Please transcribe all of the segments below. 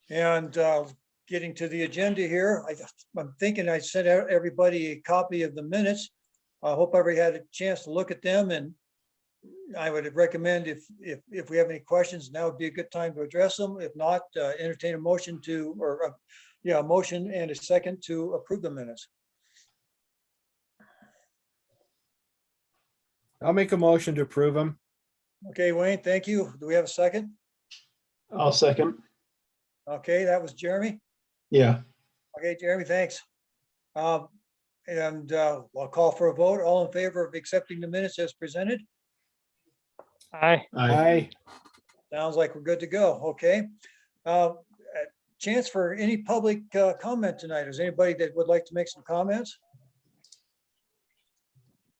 And getting to the agenda here, I'm thinking I sent out everybody a copy of the minutes. I hope everybody had a chance to look at them, and I would recommend if we have any questions, now would be a good time to address them. If not, entertain a motion to, or a motion and a second to approve the minutes. I'll make a motion to approve them. Okay, Wayne, thank you. Do we have a second? I'll second. Okay, that was Jeremy. Yeah. Okay, Jeremy, thanks. I'll call for a vote. All in favor of accepting the minutes as presented? Aye. Aye. Sounds like we're good to go. Okay. Chance for any public comment tonight. Is anybody that would like to make some comments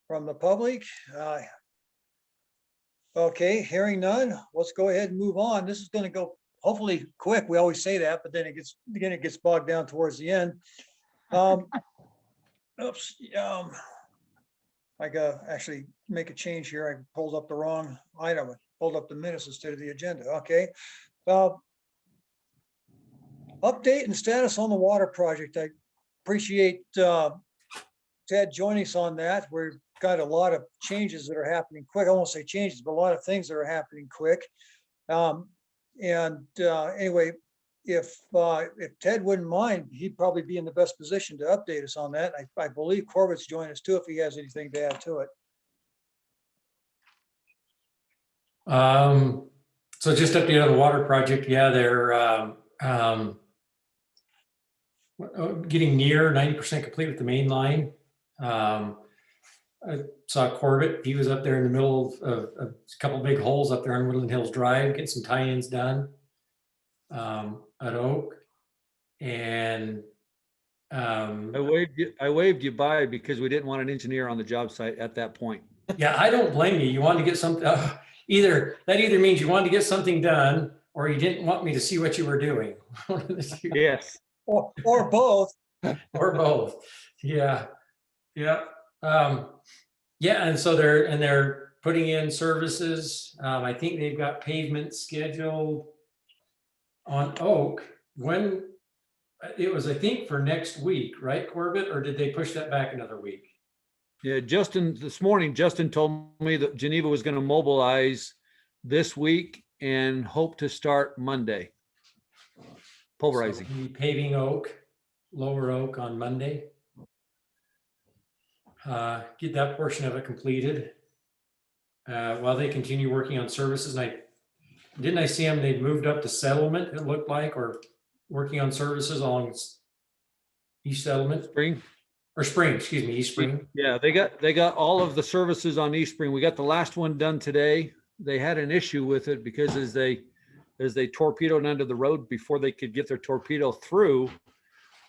from the public? Okay, hearing none, let's go ahead and move on. This is going to go hopefully quick. We always say that, but then it gets bogged down towards the end. Oops. I got actually make a change here. I pulled up the wrong item. I pulled up the minutes instead of the agenda. Okay. Update and status on the water project. I appreciate Ted joining us on that. We've got a lot of changes that are happening quick. I won't say changes, but a lot of things that are happening quick. Anyway, if Ted wouldn't mind, he'd probably be in the best position to update us on that. I believe Corbett's joined us too, if he has anything to add to it. So just update on the water project. Yeah, they're getting near 90% complete with the main line. I saw Corbett. He was up there in the middle of a couple of big holes up there on Woodland Hills Drive, getting some tie-ins done at Oak. And I waved you by because we didn't want an engineer on the job site at that point. yeah, I don't blame you. You wanted to get something, either means you wanted to get something done or you didn't want me to see what you were doing. Yes. Or both. Or both. Yeah. Yeah. Yeah. And so they're putting in services. I think they've got pavement scheduled on Oak. When it was, I think, for next week, right, Corbett? Or did they push that back another week? Yeah, this morning, Justin told me that Geneva was going to mobilize this week and hope to start Monday. Pulverizing. So paving Oak, Lower Oak on Monday. Get that portion of it completed while they continue working on services. And I see them, they'd moved up to settlement, it looked like, or working on services along East Settlement. Spring, excuse me, East Spring. Yeah, they got all of the services on East Spring. We got the last one done today. They had an issue with it because as they torpedoed under the road before they could get their torpedo through,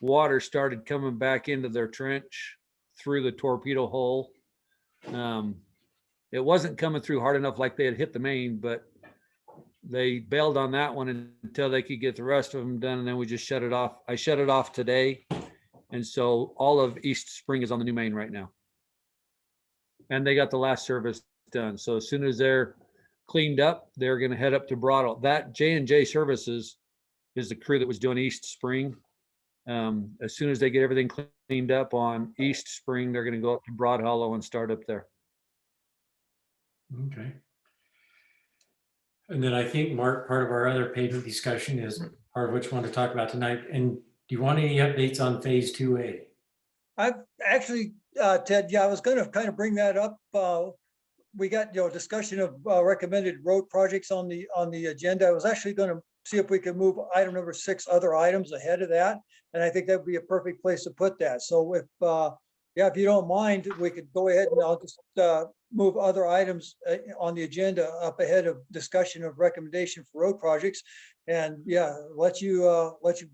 water started coming back into their trench through the torpedo hole. It wasn't coming through hard enough like they had hit the main, but they bailed on that one until they could get the rest of them done. And then we just shut it off. I shut it off today. And so all of East Spring is on the new main right now. And they got the last service done. So as soon as they're cleaned up, they're going to head up to Broad. That J&J Services is the crew that was doing East Spring. As soon as they get everything cleaned up on East Spring, they're going to go up to Broad Hollow and start up there. Okay. And then I think, Mark, part of our other pavement discussion is part of what you want to talk about tonight. And do you want any updates on phase 2A? I've actually, Ted, yeah, I was going to kind of bring that up. We got, discussion of recommended road projects on the agenda. I was actually going to see if we could move item number 6 other items ahead of that. And I think that would be a perfect place to put that. So if you don't mind, we could go ahead and I'll just move other items on the agenda up ahead of discussion of recommendation for road projects. And yeah, let you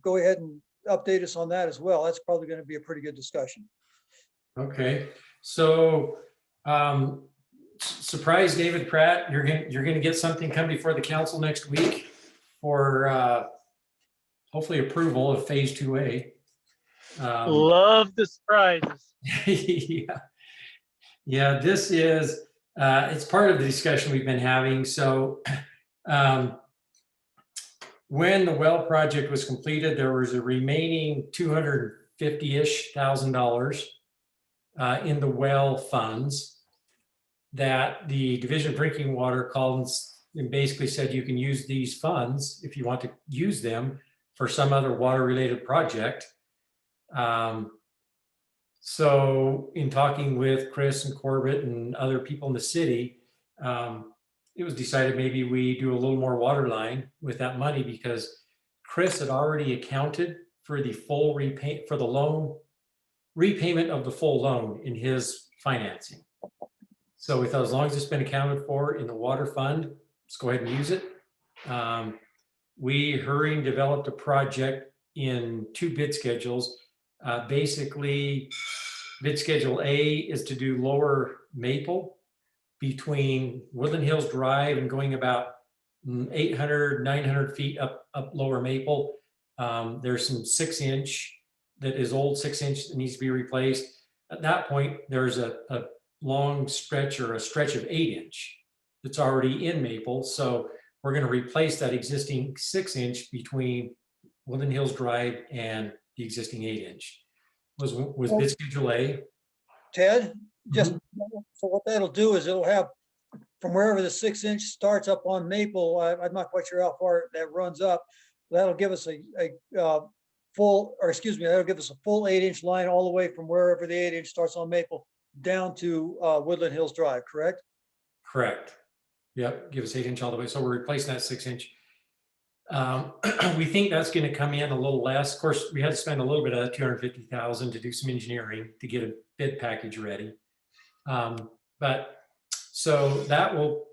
go ahead and update us on that as well. That's probably going to be a pretty good discussion. Okay. So surprise, David Pratt, you're going to get something come before the council next week for hopefully approval of phase 2A. Love the surprises. Yeah, this is, it's part of the discussion we've been having. So when the well project was completed, there was a remaining $250-ish thousand in the well funds that the Division of Drinking Water called and basically said you can use these funds if you want to use them for some other water-related project. So in talking with Chris and Corbett and other people in the city, it was decided maybe we do a little more water line with that money because Chris had already accounted for the full repayment of the full loan in his financing. So we thought as long as it's been accounted for in the water fund, let's go ahead and use it. We hurried and developed a project in 2 bid schedules. Basically, bid schedule A is to do Lower Maple between Woodland Hills Drive and going about 800, 900 feet up Lower Maple. There's some 6-inch that is old 6-inch that needs to be replaced. At that point, there's a long stretch or a stretch of 8-inch that's already in Maple. So we're going to replace that existing 6-inch between Woodland Hills Drive and the existing 8-inch. Was bid schedule A. Ted, just so what that'll do is it'll have from wherever the 6-inch starts up on Maple, I'm not quite sure how far that runs up. That'll give us that'll give us a full 8-inch line all the way from wherever the 8-inch starts on Maple down to Woodland Hills Drive, correct? Correct. Yep, give us 8-inch all the way. So we're replacing that 6-inch. We think that's going to come in a little less. Of course, we had to spend a little bit of $250,000 to do some engineering to get a bid package ready. But so that will,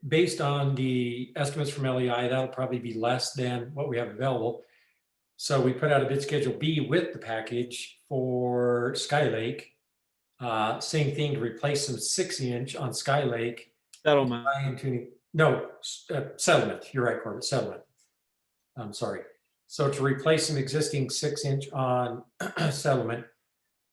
based on the estimates from LEI, that'll probably be less than what we have available. So we put out a bid schedule B with the package for Sky Lake. Same thing to replace some 6-inch on Sky Lake. Settlement. No, settlement. You're right, Corbett, settlement. I'm sorry. So to replace some existing 6-inch on settlement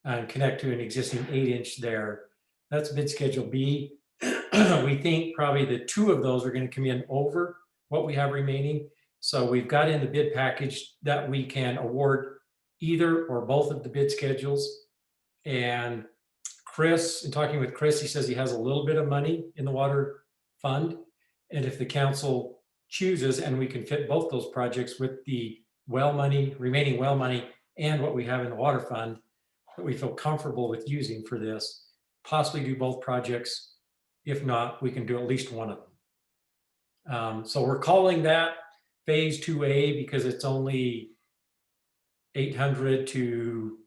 and connect to an existing 8-inch there, that's bid schedule B. We think probably the 2 of those are going to come in over what we have remaining. So we've got in the bid package that we can award either or both of the bid schedules. And Chris, in talking with Chris, he says he has a little bit of money in the water fund. And if the council chooses and we can fit both those projects with the well money, remaining well money, and what we have in the water fund that we feel comfortable with using for this, possibly do both projects. If not, we can do at least one of them. So we're calling that phase 2A because it's only 800 to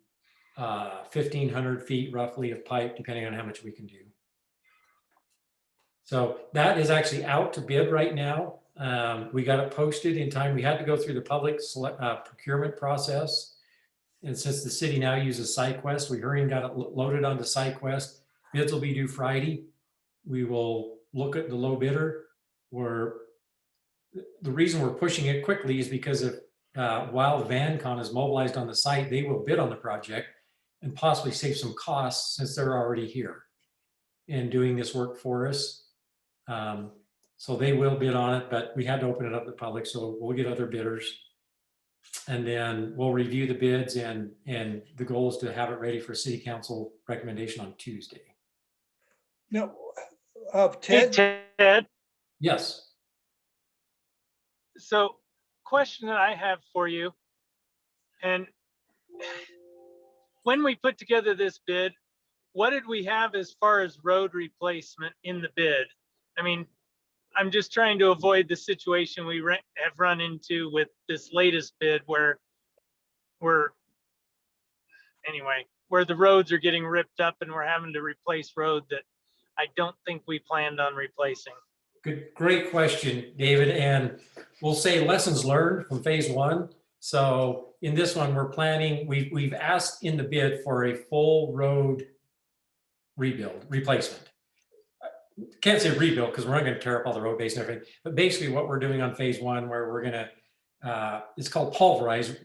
1,500 feet roughly of pipe, depending on how much we can do. So that is actually out to bid right now. We got it posted in time. We had to go through the public procurement process. And since the city now uses SideQuest, we hurried and got it loaded onto SideQuest. Bids will be due Friday. We will look at the low bidder. The reason we're pushing it quickly is because if while VanCon is mobilized on the site, they will bid on the project and possibly save some costs since they're already here and doing this work for us. So they will bid on it, but we had to open it up to the public, so we'll get other bidders. And then we'll review the bids and the goal is to have it ready for city council recommendation on Tuesday. No, Hey, Ted, Ted, Yes. so question that I have for you, and when we put together this bid, what did we have as far as road replacement in the bid? I mean, I'm just trying to avoid the situation we have run into with this latest bid where where the roads are getting ripped up and we're having to replace road that I don't think we planned on replacing. Good, great question, David. And we'll say lessons learned from phase 1. So in this one, we're planning, we've asked in the bid for a full road replacement. Can't say rebuild because we're not going to tear up all the road base and everything. But basically what we're doing on phase 1, where we're going to, it's called pulverize.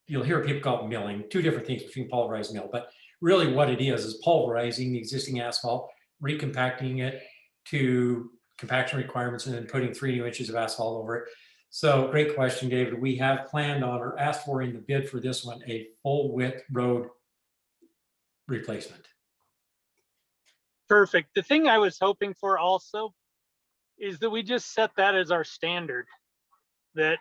You'll hear people call it milling, 2 different things between pulverize and mill. But really what it is pulverizing the existing asphalt, recompacting it to compaction requirements, and then putting 3 new inches of asphalt over it. So great question, David. We have planned on or asked for in the bid for this one, a full width road replacement. Perfect. The thing I was hoping for also is that we just set that as our standard. That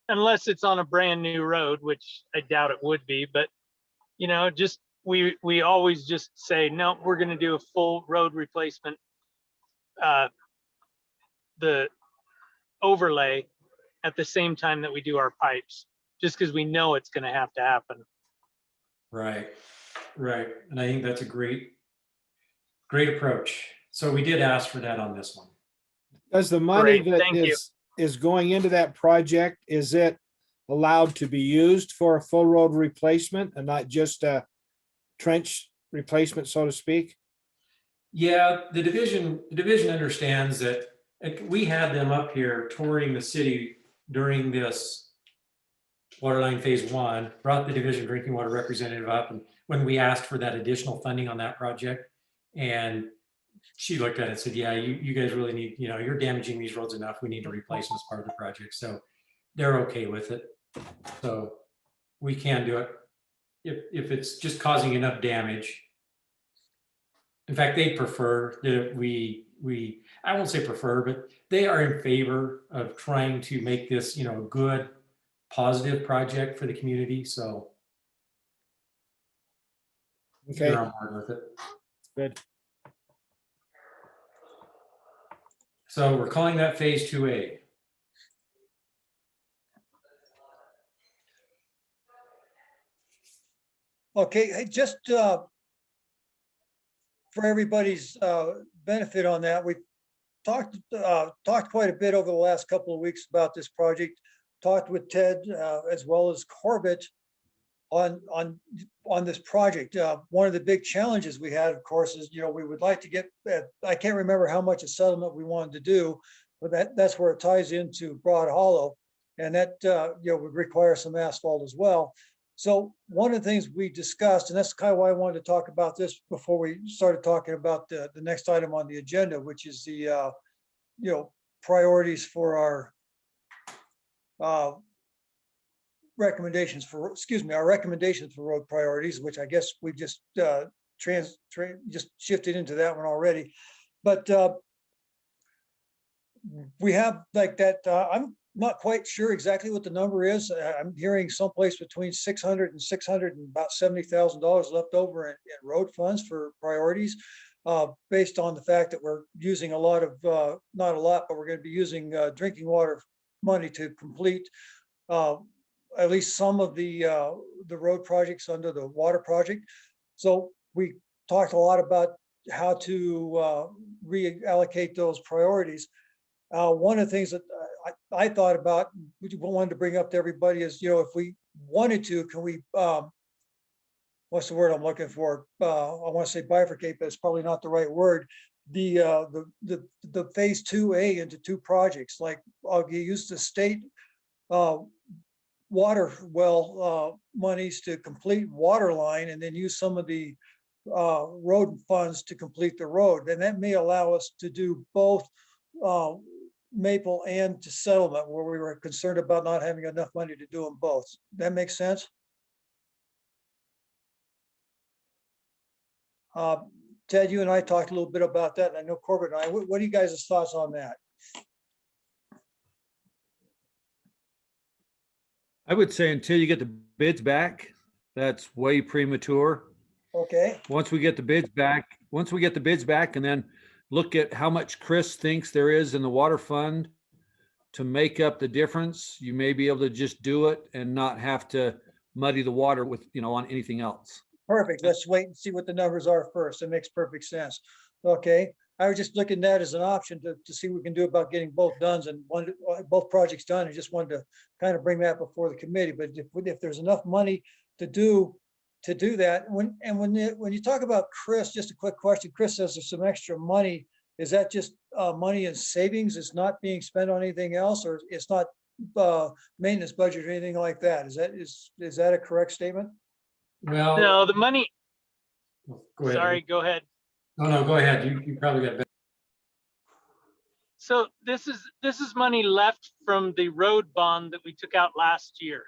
unless it's on a brand new road, which I doubt it would be, but you know, just we always just say, no, we're going to do a full road replacement. The overlay at the same time that we do our pipes, just because we know it's going to have to happen. Right, right. And I think that's a great approach. So we did ask for that on this one. Does the money Great, that thank you. is going into that project, is it allowed to be used for a full road replacement and not just a trench replacement, so to speak? Yeah, the division understands that we had them up here touring the city during this waterline phase 1, brought the division drinking water representative up, and when we asked for that additional funding on that project, and she looked at it and said, yeah, you guys really need, you know, you're damaging these roads enough. We need to replace them as part of the project. So they're okay with it. So we can do it if it's just causing enough damage. In fact, they prefer that I won't say prefer, but they are in favor of trying to make this, you know, a good, positive project for the community. So Okay, they're on board with it. good. So we're calling that phase 2A. Okay, hey, just for everybody's benefit on that, we talked quite a bit over the last couple of weeks about this project. Talked with Ted as well as Corbett on this project. One of the big challenges we had, of course, is, you know, we would like to get, I can't remember how much a settlement we wanted to do, but that's where it ties into Broad Hollow, and that you know, would require some asphalt as well. So one of the things we discussed, and that's kind of why I wanted to talk about this before we started talking about the next item on the agenda, which is the you know, priorities for our recommendations for, our recommendations for road priorities, which I guess we just just shifted into that one already. But we have like that, I'm not quite sure exactly what the number is. I'm hearing someplace between 600 and about $70,000 left over in road funds for priorities, based on the fact that we're using a lot of, not a lot, but we're going to be using drinking water money to complete at least some of the road projects under the water project. So we talked a lot about how to reallocate those priorities. One of the things that I thought about, which I wanted to bring up to everybody, is, you know, if we wanted to, can we, what's the word I'm looking for? I want to say bifurcate, but it's probably not the right word. The phase 2A into 2 projects, like I'll use the state water well monies to complete water line, and then use some of the road funds to complete the road. And that may allow us to do both Maple and to settlement, where we were concerned about not having enough money to do them both. That makes sense? Ted, you and I talked a little bit about that, and I know Corbett and I, what are you guys' thoughts on that? I would say until you get the bids back, that's way premature. Okay, Once we get the bids back and then look at how much Chris thinks there is in the water fund to make up the difference, you may be able to just do it and not have to muddy the water with, you know, on anything else. perfect. Let's wait and see what the numbers are first. It makes perfect sense. Okay, I was just looking at that as an option to see what we can do about getting both done and both projects done. I just wanted to kind of bring that before the committee. But if there's enough money to do that, when you talk about Chris, just a quick question. Chris says there's some extra money. Is that just money in savings? It's not being spent on anything else, or it's not maintenance budget or anything like that? Is that a correct statement? Well, No, the money, go ahead. sorry, go ahead. No, go ahead. You probably got better. So this is money left from the road bond that we took out last year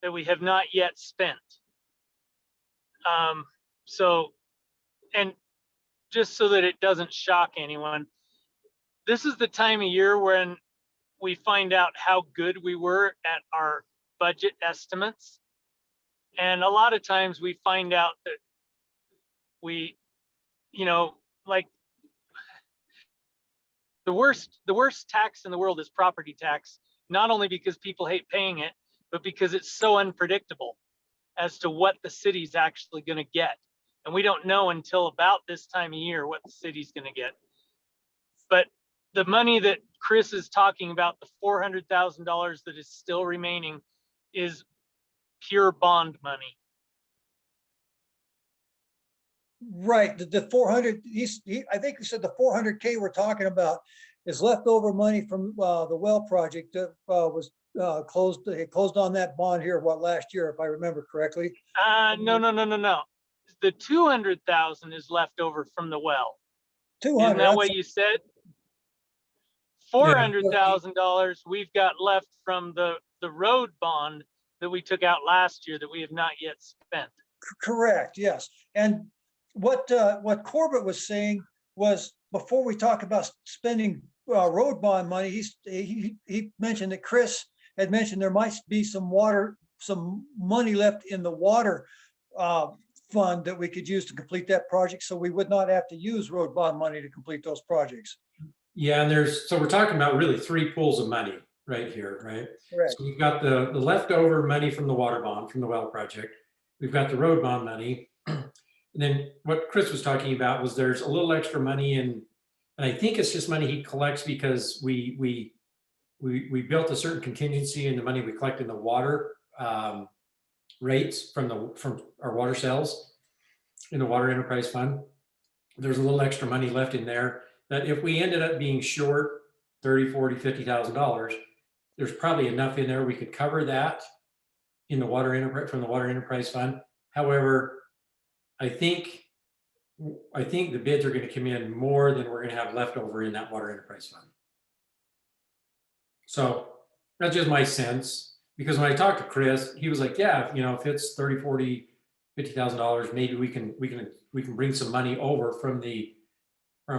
that we have not yet spent. So, and just so that it doesn't shock anyone, this is the time of year when we find out how good we were at our budget estimates. And a lot of times we find out that we, you know, like the worst tax in the world is property tax, not only because people hate paying it, but because it's so unpredictable as to what the city's actually going to get. And we don't know until about this time of year what the city's going to get. But the money that Chris is talking about, the $400,000 that is still remaining, is pure bond money. Right, the 400, I think he said the 400K we're talking about is leftover money from the well project that was closed. It closed on that bond here, what, last year, if I remember correctly. No. The 200,000 is left over from the well. 200. Isn't that what you said? $400,000 we've got left from the road bond that we took out last year that we have not yet spent. Correct, yes. And what Corbett was saying was, before we talk about spending road bond money, he mentioned that Chris had mentioned there might be some money left in the water fund that we could use to complete that project, so we would not have to use road bond money to complete those projects. Yeah, and so we're talking about really three pools of money right here, right? Correct. So we've got the leftover money from the water bond, from the well project. We've got the road bond money. And then what Chris was talking about was there's a little extra money and I think it's just money he collects because we built a certain contingency in the money we collect in the water rates from our water sales in the water enterprise fund. There's a little extra money left in there that if we ended up being short $30,000, $40,000, $50,000, there's probably enough in there we could cover that in the water enterprise from the water enterprise fund. However, I think the bids are going to come in more than we're going to have left over in that water enterprise fund. So that's just my sense, because when I talked to Chris, he was like, yeah, if it's $30,000, $40,000, $50,000, maybe we can bring some money over from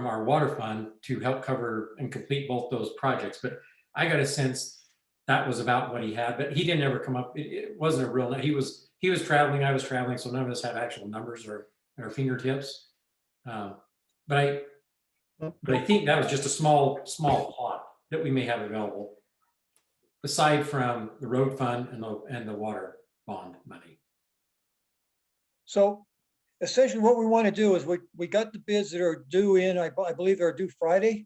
our water fund to help cover and complete both those projects. But I got a sense that was about what he had, but he didn't ever come up. It wasn't a real, he was traveling, I was traveling, so none of us have actual numbers or at our fingertips. But I think that was just a small pot that we may have available, aside from the road fund and the water bond money. So essentially what we want to do is we got the bids that are due in, I believe they're due Friday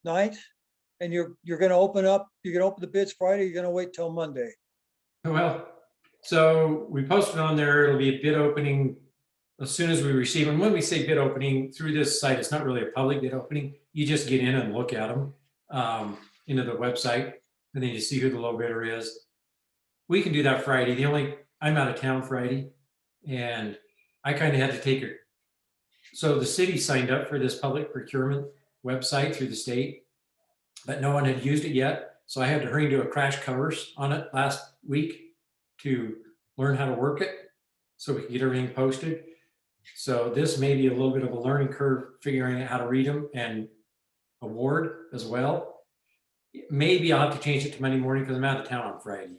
night. And you're going to open the bids Friday, you're going to wait till Monday. Well, so we posted on there, it'll be a bid opening as soon as we receive them. When we say bid opening through this site, it's not really a public bid opening. You just get in and look at them into the website, and then you see who the low bidder is. We can do that Friday. I'm out of town Friday, and I kind of had to take it. So the city signed up for this public procurement website through the state, but no one had used it yet. So I had to hurry and do a crash course on it last week to learn how to work it so we can get everything posted. So this may be a little bit of a learning curve, figuring out how to read them and award as well. Maybe I'll have to change it to Monday morning because I'm out of town on Friday.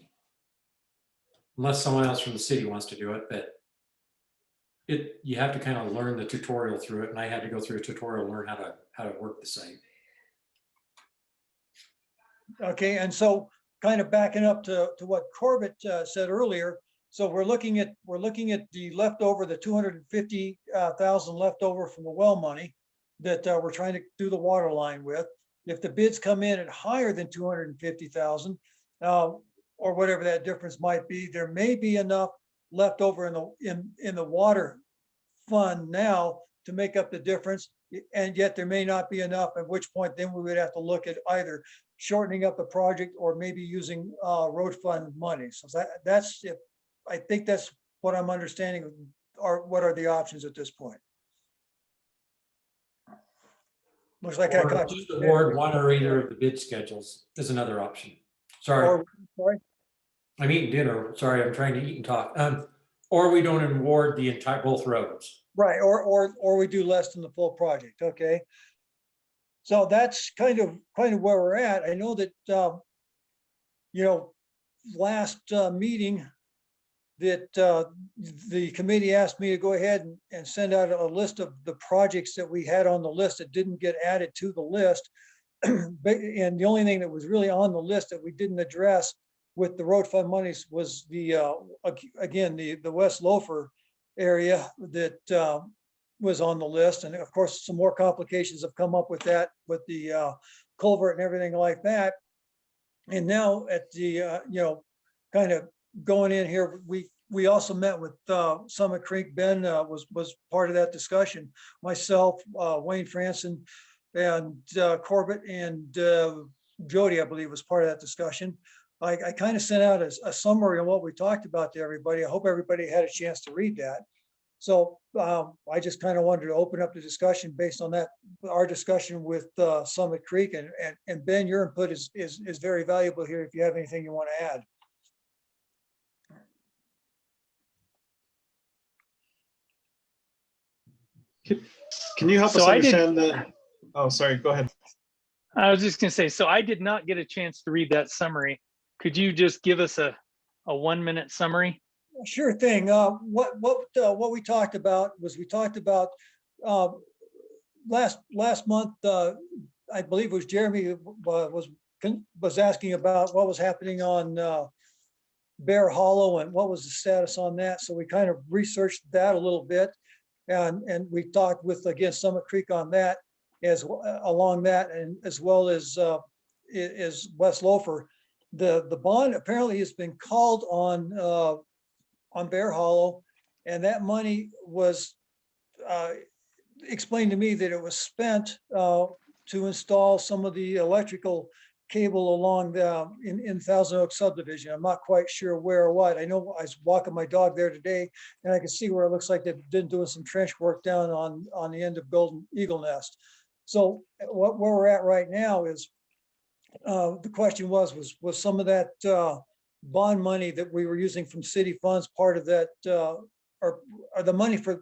Unless someone else from the city wants to do it, but you have to kind of learn the tutorial through it. And I had to go through a tutorial to learn how to work the site. Okay, and so kind of backing up to what Corbett said earlier. So we're looking at the leftover, the 250,000 left over from the well money that we're trying to do the water line with. If the bids come in at higher than 250,000 or whatever that difference might be, there may be enough left over in the water fund now to make up the difference, and yet there may not be enough, at which point then we would have to look at either shortening up the project or maybe using road fund money. So that's it. I think that's what I'm understanding, or what are the options at this point. Looks like I Or caught just you. award one or either of the bid schedules is another option. Sorry, Or, sorry, I'm eating dinner. Sorry, I'm trying to eat and talk. Or we don't award the entire, both roads. right, or we do less than the full project, okay? So that's kind of where we're at. I know that, you know, last meeting that the committee asked me to go ahead and send out a list of the projects that we had on the list that didn't get added to the list. And the only thing that was really on the list that we didn't address with the road fund monies was the, again, the West Loafer area that was on the list. And of course, some more complications have come up with that, with the culvert and everything like that. And now at the, you know, kind of going in here, we also met with Summit Creek. Ben was part of that discussion. Myself, Wayne Franson, and Corbett and Jody, I believe, was part of that discussion. I kind of sent out a summary of what we talked about to everybody. I hope everybody had a chance to read that. So I just kind of wanted to open up the discussion based on that, our discussion with Summit Creek, and Ben, your input is very valuable here if you have anything you want to add. Can you help us So I did- understand the, oh, sorry, go ahead. I was just gonna say, so I did not get a chance to read that summary. Could you just give us a 1-minute summary? Sure thing. What we talked about was we talked about last month. I believe it was Jeremy was asking about what was happening on Bear Hollow and what was the status on that. So we kind of researched that a little bit, and we talked with, again, Summit Creek on that, as along that, and as well as West Loafer. The bond apparently has been called on Bear Hollow, and that money was explained to me that it was spent to install some of the electrical cable along in Thousand Oaks subdivision. I'm not quite sure where or what. I know I was walking my dog there today, and I can see where it looks like they've been doing some trench work down on the end of Golden Eagle Nest. So where we're at right now is the question was some of that bond money that we were using from city funds part of that, or the money for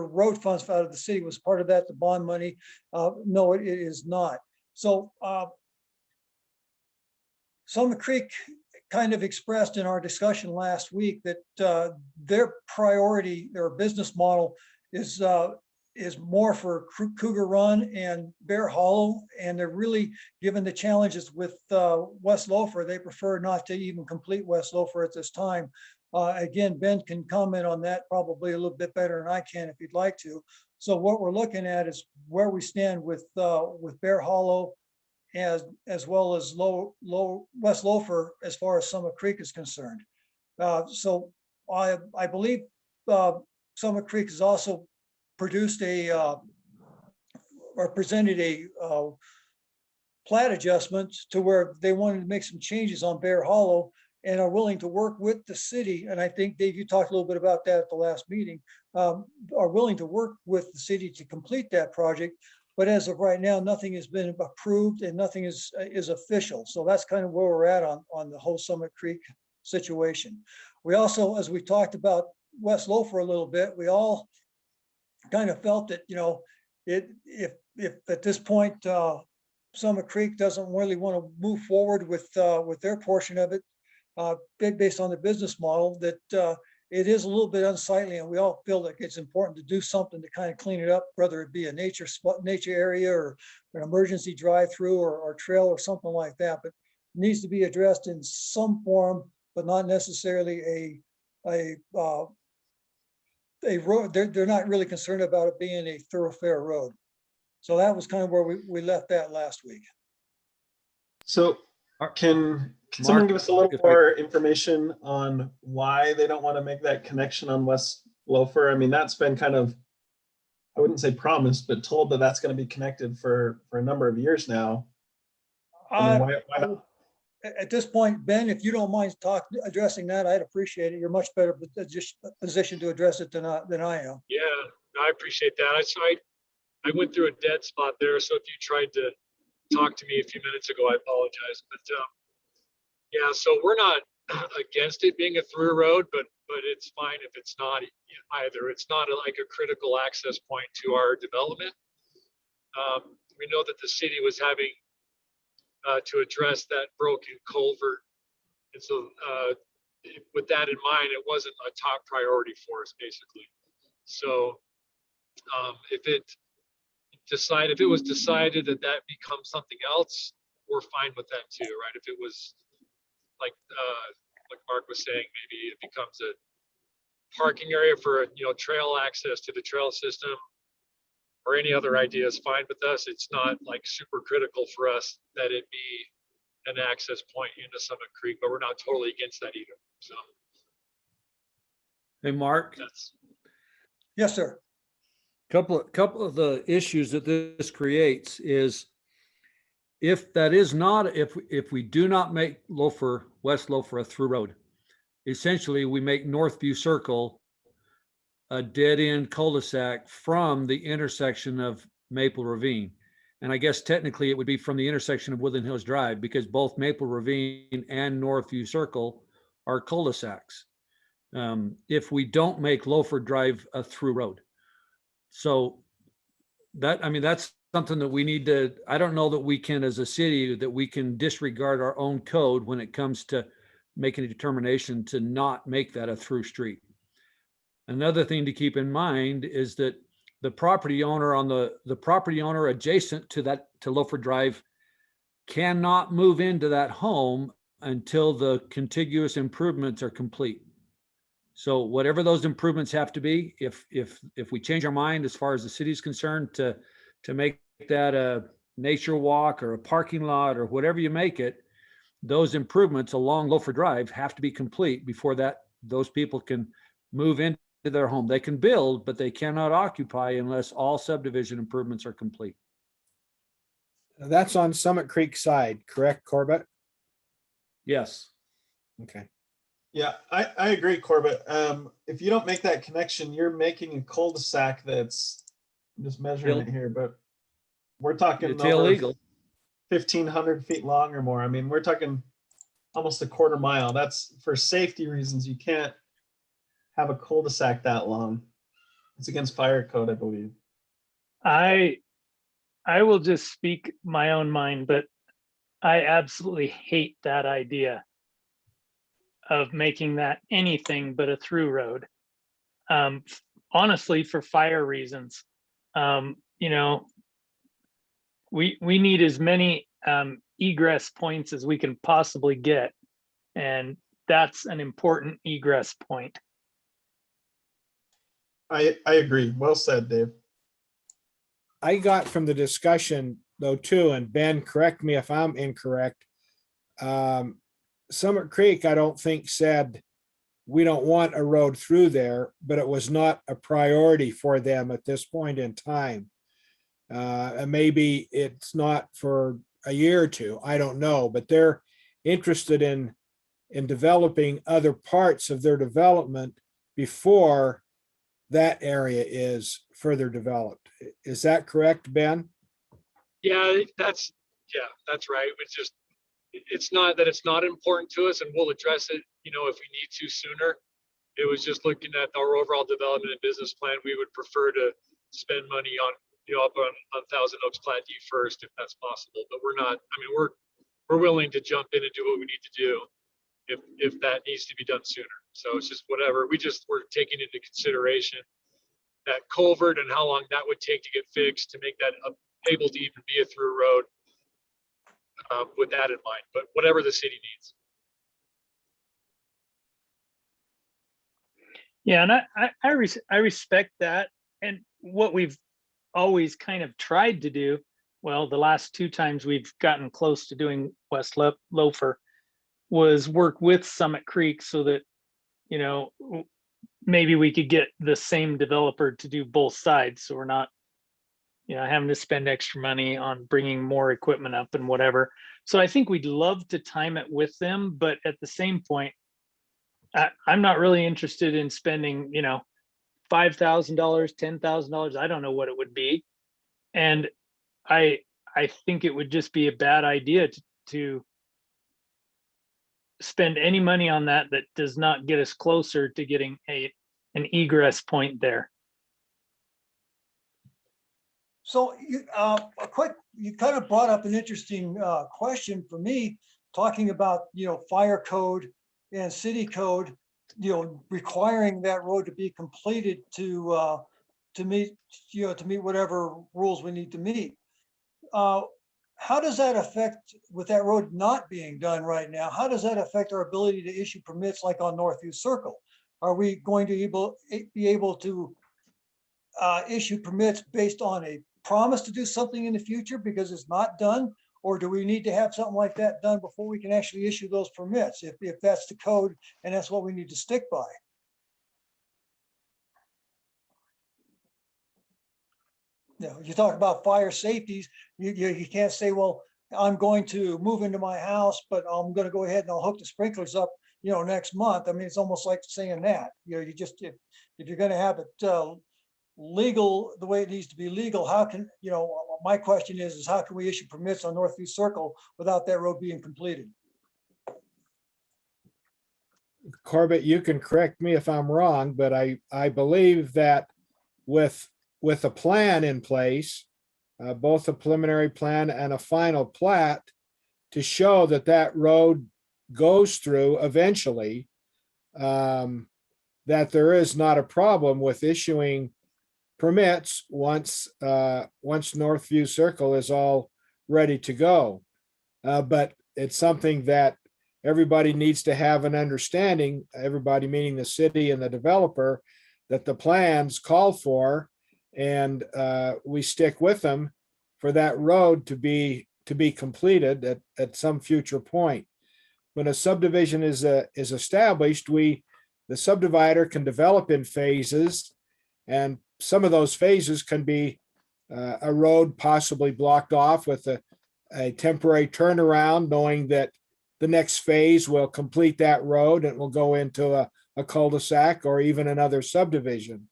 road funds out of the city was part of that, the bond money? No, it is not. So Summit Creek kind of expressed in our discussion last week that their priority, their business model is more for Cougar Run and Bear Hollow, and they're really, given the challenges with West Loafer, they prefer not to even complete West Loafer at this time. Again, Ben can comment on that probably a little bit better than I can if you'd like to. So what we're looking at is where we stand with Bear Hollow, as well as West Loafer as far as Summit Creek is concerned. So I believe Summit Creek has also produced or presented a plat adjustment to where they wanted to make some changes on Bear Hollow and are willing to work with the city. And I think, Dave, you talked a little bit about that at the last meeting, are willing to work with the city to complete that project. But as of right now, nothing has been approved and nothing is official. So that's kind of where we're at on the whole Summit Creek situation. We also, as we talked about West Loafer a little bit, we all kind of felt that, you know, if at this point Summit Creek doesn't really want to move forward with their portion of it, based on the business model, that it is a little bit unsightly, and we all feel like it's important to do something to kind of clean it up, whether it be a nature area or an emergency drive-through or trail or something like that. But it needs to be addressed in some form, but not necessarily a road. They're not really concerned about it being a thoroughfare road. So that was kind of where we left that last week. So can someone give us a little if I- more information on why they don't want to make that connection on West Loafer? I mean, that's been kind of, I wouldn't say promised, but told that that's going to be connected for a number of years now. I mean, why not? At this point, Ben, if you don't mind addressing that, I'd appreciate it. You're much better position to address it than I am. Yeah, I appreciate that. I went through a dead spot there, so if you tried to talk to me a few minutes ago, I apologize. But yeah, so we're not against it being a through road, but it's fine if it's not either. It's not like a critical access point to our development. We know that the city was having to address that broken culvert, and so with that in mind, it wasn't a top priority for us, basically. So if it was decided that that becomes something else, we're fine with that too, right? If it was like Mark was saying, maybe it becomes a parking area for trail access to the trail system, or any other idea is fine with us. It's not like super critical for us that it be an access point into Summit Creek, but we're not totally against that either. So Hey, Mark, that's Yes, sir. couple of the issues that this creates is if that is not, if we do not make West Loafer a through road, essentially we make Northview Circle a dead end cul-de-sac from the intersection of Maple Ravine. And I guess technically it would be from the intersection of Woodland Hills Drive, because both Maple Ravine and Northview Circle are cul-de-sacs. If we don't make Loafer Drive a through road. So that, I mean, that's something that we need to, I don't know that we can, as a city, that we can disregard our own code when it comes to making a determination to not make that a through street. Another thing to keep in mind is that the property owner the property owner adjacent to Loafer Drive cannot move into that home until the contiguous improvements are complete. So whatever those improvements have to be, if we change our mind as far as the city is concerned to make that a nature walk or a parking lot or whatever you make it, those improvements along Loafer Drive have to be complete before those people can move into their home. They can build, but they cannot occupy unless all subdivision improvements are complete. That's on Summit Creek side, correct, Corbett? Yes. Okay. Yeah, I agree, Corbett. If you don't make that connection, you're making a cul-de-sac that's, I'm just measuring it here, but we're talking It's over illegal. 1,500 feet long or more. I mean, we're talking almost a quarter mile. That's for safety reasons. You can't have a cul-de-sac that long. It's against fire code, I believe. I will just speak my own mind, but I absolutely hate that idea of making that anything but a through road. Honestly, for fire reasons. We need as many egress points as we can possibly get. And that's an important egress point. I agree. Well said, Dave. I got from the discussion though too, and Ben, correct me if I'm incorrect. Summit Creek, I don't think said we don't want a road through there, but it was not a priority for them at this point in time. And maybe it's not for a year or two, I don't know, but they're interested in developing other parts of their development before that area is further developed. Is that correct, Ben? Yeah, that's right. It's not that it's not important to us, and we'll address it, if we need to sooner. It was just looking at our overall development and business plan. We would prefer to spend money on, up on Thousand Oaks Plat D first, if that's possible. But we're not. I mean, we're willing to jump in and do what we need to do if that needs to be done sooner. So it's just whatever. We're taking into consideration that culvert and how long that would take to get fixed to make that able to even be a through road, with that in mind. But whatever the city needs. Yeah, and I respect that. And what we've always kind of tried to do, well, the last two times we've gotten close to doing West Loafer, was work with Summit Creek so that, maybe we could get the same developer to do both sides. So we're not, having to spend extra money on bringing more equipment up and whatever. So I think we'd love to time it with them, but at the same point, I'm not really interested in spending, $5,000, $10,000. I don't know what it would be And I think it would just be a bad idea to spend any money on that that does not get us closer to getting an egress point there. So you kind of brought up an interesting question for me, talking about, fire code and city code, requiring that road to be completed to meet, to meet whatever rules we need to meet. How does that affect, with that road not being done right now, how does that affect our ability to issue permits like on Northview Circle? Are we going to be able to issue permits based on a promise to do something in the future because it's not done? Or do we need to have something like that done before we can actually issue those permits, if that's the code and that's what we need to stick by? You talk about fire safeties, you can't say, well, I'm going to move into my house, but I'm going to go ahead and I'll hook the sprinklers up, next month. I mean, it's almost like saying that, you just, if you're going to have it legal the way it needs to be legal, how can, my question is how can we issue permits on Northview Circle without that road being completed? Corbett, you can correct me if I'm wrong, but I believe that with a plan in place, both a preliminary plan and a final plat, to show that that road goes through eventually, that there is not a problem with issuing permits once Northview Circle is all ready to go. But it's something that everybody needs to have an understanding, everybody meaning the city and the developer, that the plans call for, and we stick with them for that road to be completed at some future point. When a subdivision is established, the subdivider can develop in phases, and some of those phases can be a road possibly blocked off with a temporary turnaround, knowing that the next phase will complete that road and will go into a cul-de-sac or even another subdivision.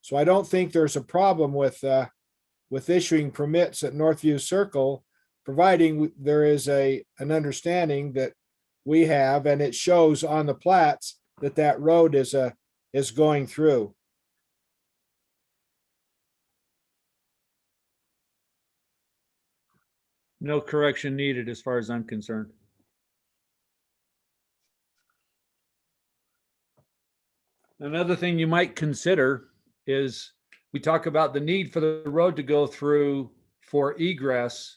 So I don't think there's a problem with issuing permits at Northview Circle, providing there is an understanding that we have, and it shows on the plats that road is going through. No correction needed as far as I'm concerned. Another thing you might consider is we talk about the need for the road to go through for egress.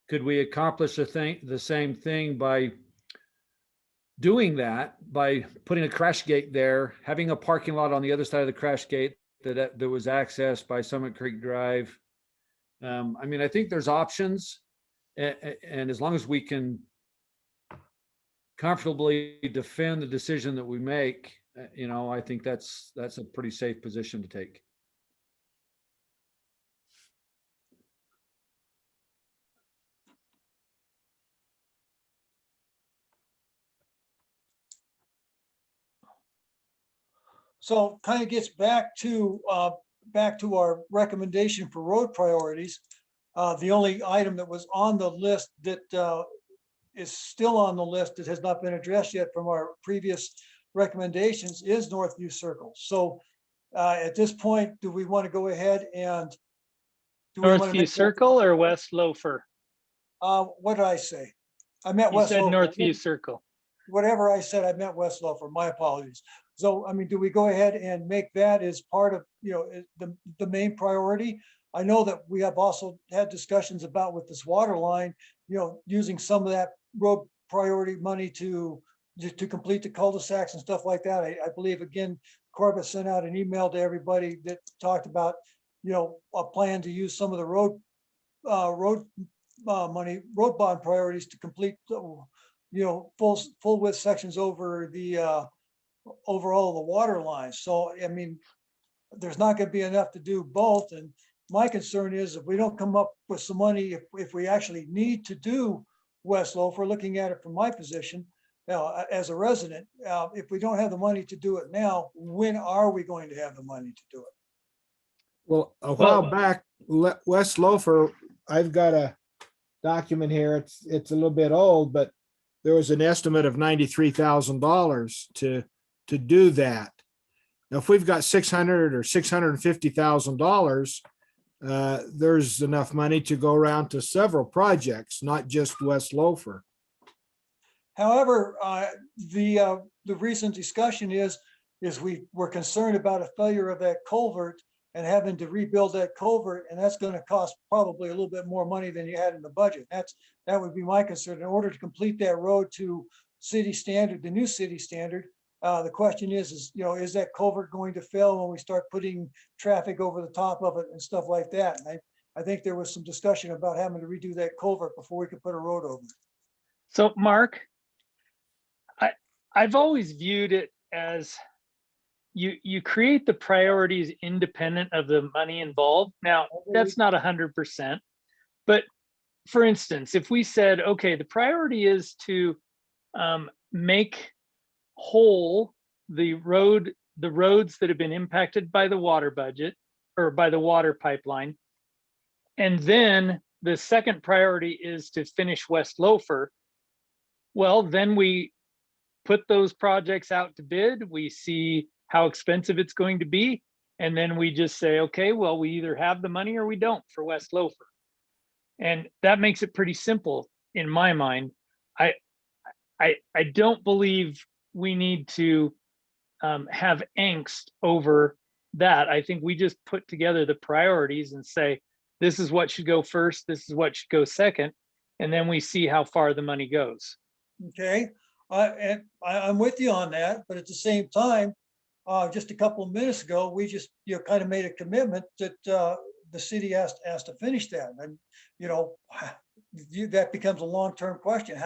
Could we accomplish the same thing by doing that, by putting a crash gate there, having a parking lot on the other side of the crash gate that was accessed by Summit Creek Drive? I mean, I think there's options, and as long as we can comfortably defend the decision that we make, I think that's a pretty safe position to take. So kind of gets back to our recommendation for road priorities. The only item that was on the list that is still on the list that has not been addressed yet from our previous recommendations is Northview Circle. So at this point, do we want to go ahead and Northview Circle or West Loafer? What did I say? I meant You West said Loafer. Northview Circle. Whatever I said, I meant West Loafer. My apologies. So, I mean, do we go ahead and make that as part of, the main priority? I know that we have also had discussions about with this water line, using some of that road priority money to complete the cul-de-sacs and stuff like that. I believe, again, Corbett sent out an email to everybody that talked about, a plan to use some of the road money, road bond priorities to complete, full width sections over the overall the water lines. So, I mean, there's not going to be enough to do both. And my concern is if we don't come up with some money, if we actually need to do West Loafer, looking at it from my position as a resident, if we don't have the money to do it now, when are we going to have the money to do it? Well, a while Well- back, West Loafer, I've got a document here. It's a little bit old, but there was an estimate of $93,000 to do that. Now, if we've got 600 or $650,000, there's enough money to go around to several projects, not just West Loafer. However, the recent discussion is we were concerned about a failure of that culvert and having to rebuild that culvert, and that's going to cost probably a little bit more money than you had in the budget. That would be my concern. In order to complete that road to city standard, the new city standard, the question is, is that culvert going to fail when we start putting traffic over the top of it and stuff like that? And I think there was some discussion about having to redo that culvert before we could put a road over it. So Mark, I've always viewed it as you create the priorities independent of the money involved. Now, that's not 100%, but for instance, if we said, okay, the priority is to make whole the roads that have been impacted by the water budget or by the water pipeline, and then the second priority is to finish West Loafer, well, then we put those projects out to bid. We see how expensive it's going to be. And then we just say, okay, well, we either have the money or we don't for West Loafer. And that makes it pretty simple in my mind. I don't believe we need to have angst over that. I think we just put together the priorities and say, this is what should go first, this is what should go second, and then we see how far the money goes. Okay, and I'm with you on that, but at the same time, just a couple of minutes ago, we just, kind of made a commitment that the city has to finish that. And, that becomes a long-term question.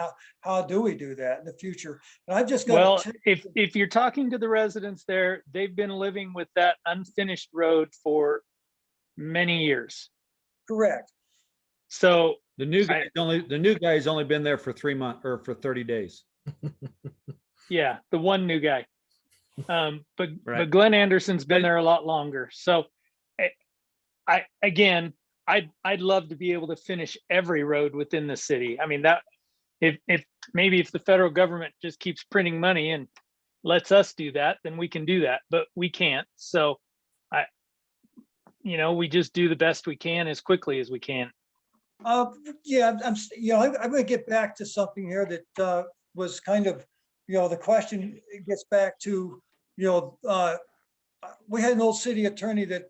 How do we do that in the future? And I've just got. Well, if you're talking to the residents there, they've been living with that unfinished road for many years. Correct. So The new guy's only been there for 3 months or for 30 days. yeah, the one new guy. But Right. Glenn Anderson's been there a lot longer. So I'd love to be able to finish every road within the city. I mean, that if the federal government just keeps printing money and lets us do that, then we can do that, but we can't. So we just do the best we can as quickly as we can. Yeah, I'm going to get back to something here that was kind of, the question gets back to, we had an old city attorney that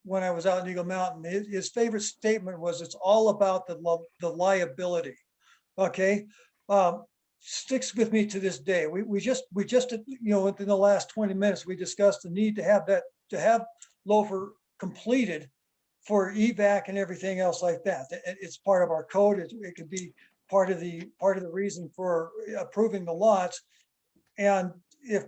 when I was out in Eagle Mountain, his favorite statement was, it's all about the liability. Okay. Sticks with me to this day. We just, within the last 20 minutes, we discussed the need to have Loafer completed for evac and everything else like that. It's part of our code. It could be part of the reason for approving the lots. And if,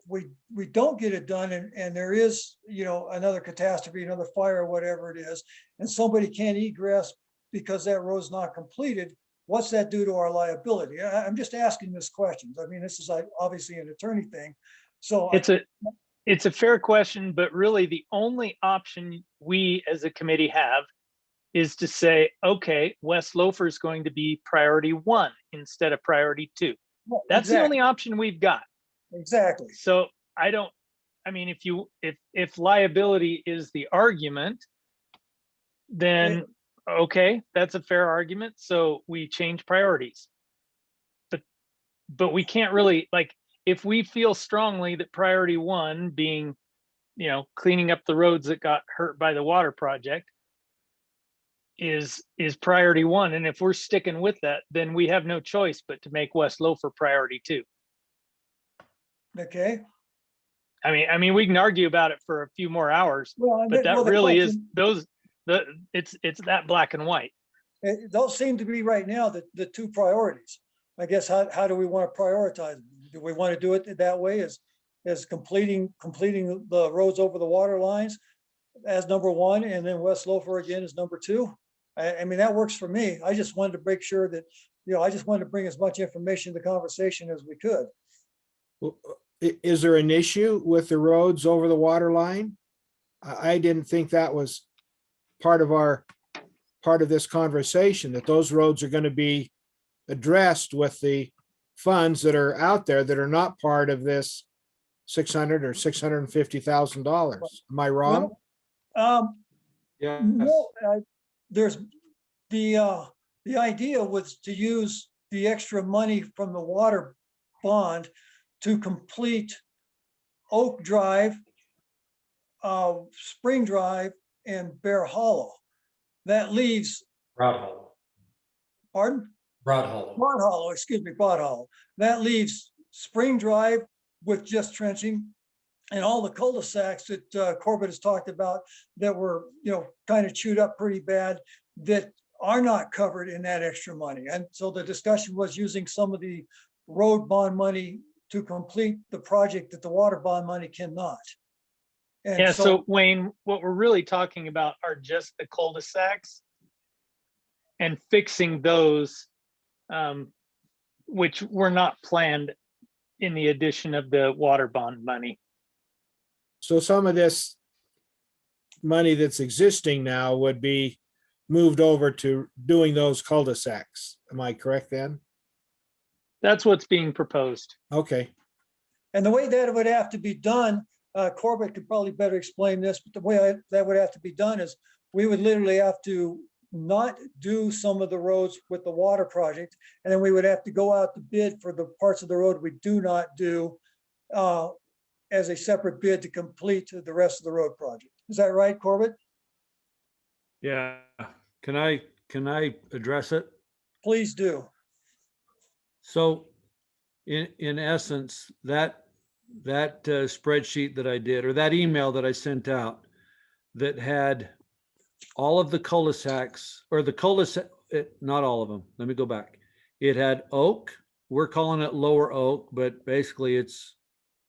we don't get it done and there is, another catastrophe, another fire, or whatever it is, and somebody can't egress because that road's not completed, what's that do to our liability? I'm just asking this question. I mean, this is like obviously an attorney thing. So it's a fair question, but really the only option we as a committee have is to say, okay, West Loafer is going to be priority 1 instead of priority 2. That's the only option we've got. Exactly. So if liability is the argument, then okay, that's a fair argument. So we change priorities. But we can't really, like, if we feel strongly that priority 1 being, cleaning up the roads that got hurt by the water project is priority 1. And if we're sticking with that, then we have no choice but to make West Loafer priority 2. Okay. I mean, we can argue about it for a few more hours, Well, but that well, the really is question- it's that black and white. Those seem to be right now the 2 priorities. I guess, how do we want to prioritize them? Do we want to do it that way as completing the roads over the water lines as number 1, and then West Loafer again as number 2? I mean, that works for me. I just wanted to make sure that, I just wanted to bring as much information to the conversation as we could. Is there an issue with the roads over the water line? I didn't think that was part of this conversation, that those roads are going to be addressed with the funds that are out there that are not part of this 600 or $650,000. Am I wrong? Yeah. No, there's the idea was to use the extra money from the water bond to complete Oak Drive, Spring Drive, and Bear Hollow. That leaves, Broad Hollow. pardon? Broad Hollow. Broad Hollow, excuse me, Broad Hollow. That leaves Spring Drive with just trenching, and all the cul-de-sacs that Corbett has talked about that were, kind of chewed up pretty bad, that are not covered in that extra money. And so the discussion was using some of the road bond money to complete the project that the water bond money cannot. And Yeah, so Wayne, what we're really talking about are just the cul-de-sacs and fixing those, which were not planned in the addition of the water bond money. So some of this money that's existing now would be moved over to doing those cul-de-sacs. Am I correct then? That's what's being proposed. Okay. And the way that it would have to be done, Corbett could probably better explain this, but the way that would have to be done is we would literally have to not do some of the roads with the water project, and then we would have to go out to bid for the parts of the road we do not do as a separate bid to complete the rest of the road project. Is that right, Corbett? Yeah. Can I address it? Please do. So in essence, that spreadsheet that I did, or that email that I sent out that had all of the cul-de-sacs, or the cul-de-sac, not all of them. Let me go back. It had Oak. We're calling it Lower Oak, but basically it's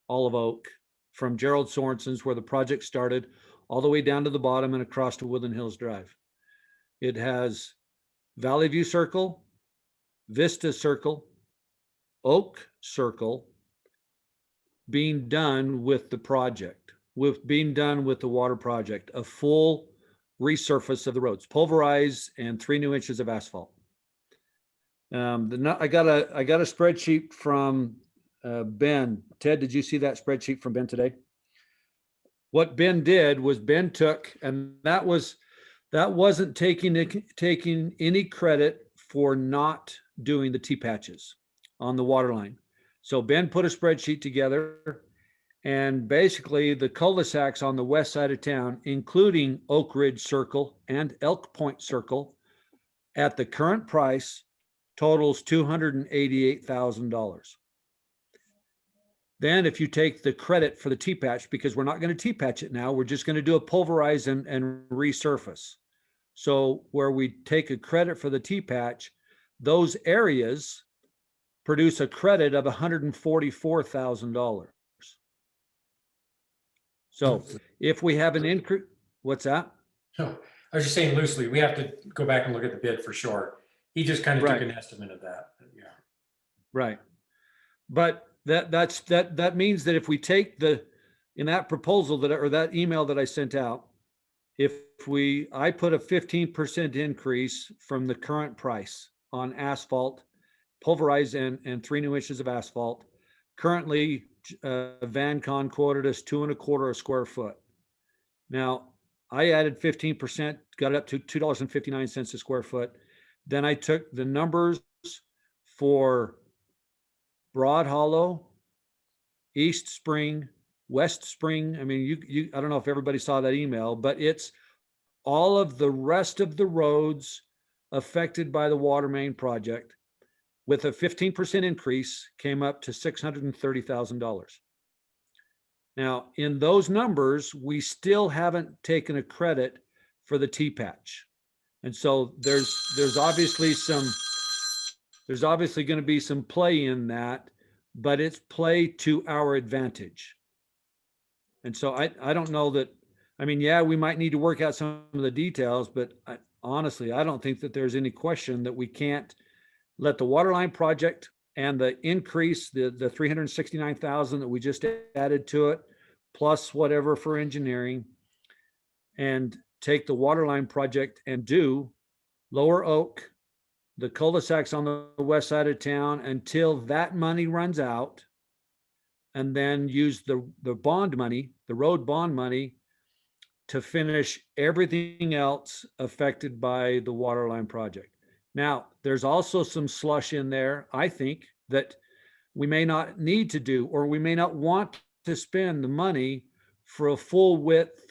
all of Oak, from Gerald Sorensen's, where the project started, all the way down to the bottom and across to Woodland Hills Drive. It has Valley View Circle, Vista Circle, Oak Circle being done with the project, being done with the water project, a full resurface of the roads, pulverize, and 3 new inches of asphalt. I got a spreadsheet from Ben. Ted, did you see that spreadsheet from Ben today? What Ben did was Ben took, and that wasn't taking any credit for not doing the T-patches on the water line. So Ben put a spreadsheet together, and basically the cul-de-sacs on the west side of town, including Oak Ridge Circle and Elk Point Circle, at the current price totals $288,000. Then if you take the credit for the T-patch, because we're not going to T-patch it now, we're just going to do a pulverize and resurface. So where we take a credit for the T-patch, those areas produce a credit of $144,000. So if we have an increase, what's that? No, I was just saying loosely, we have to go back and look at the bid for sure. He just kind of took Right. an estimate of that. Yeah. Right. But that means that if we take in that proposal or that email that I sent out, I put a 15% increase from the current price on asphalt, pulverized and 3 new inches of asphalt. Currently, VanCon quoted us $2.25 a square foot. Now, I added 15%, got it up to $2.59 a square foot. Then I took the numbers for Broad Hollow, East Spring, West Spring. I mean, I don't know if everybody saw that email, but it's all of the rest of the roads affected by the water main project, with a 15% increase, came up to $630,000. Now, in those numbers, we still haven't taken a credit for the T-patch. And so there's obviously going to be some play in that, but it's play to our advantage. And so I don't know that, I mean, yeah, we might need to work out some of the details, but honestly, I don't think that there's any question that we can't let the waterline project and the increase, the 369,000 that we just added to it, plus whatever for engineering, and take the water line project and do Lower Oak, the cul-de-sacs on the west side of town until that money runs out. And then use the bond money, the road bond money, to finish everything else affected by the water line project. Now, there's also some slush in there, I think, that we may not need to do, or we may not want to spend the money for a full width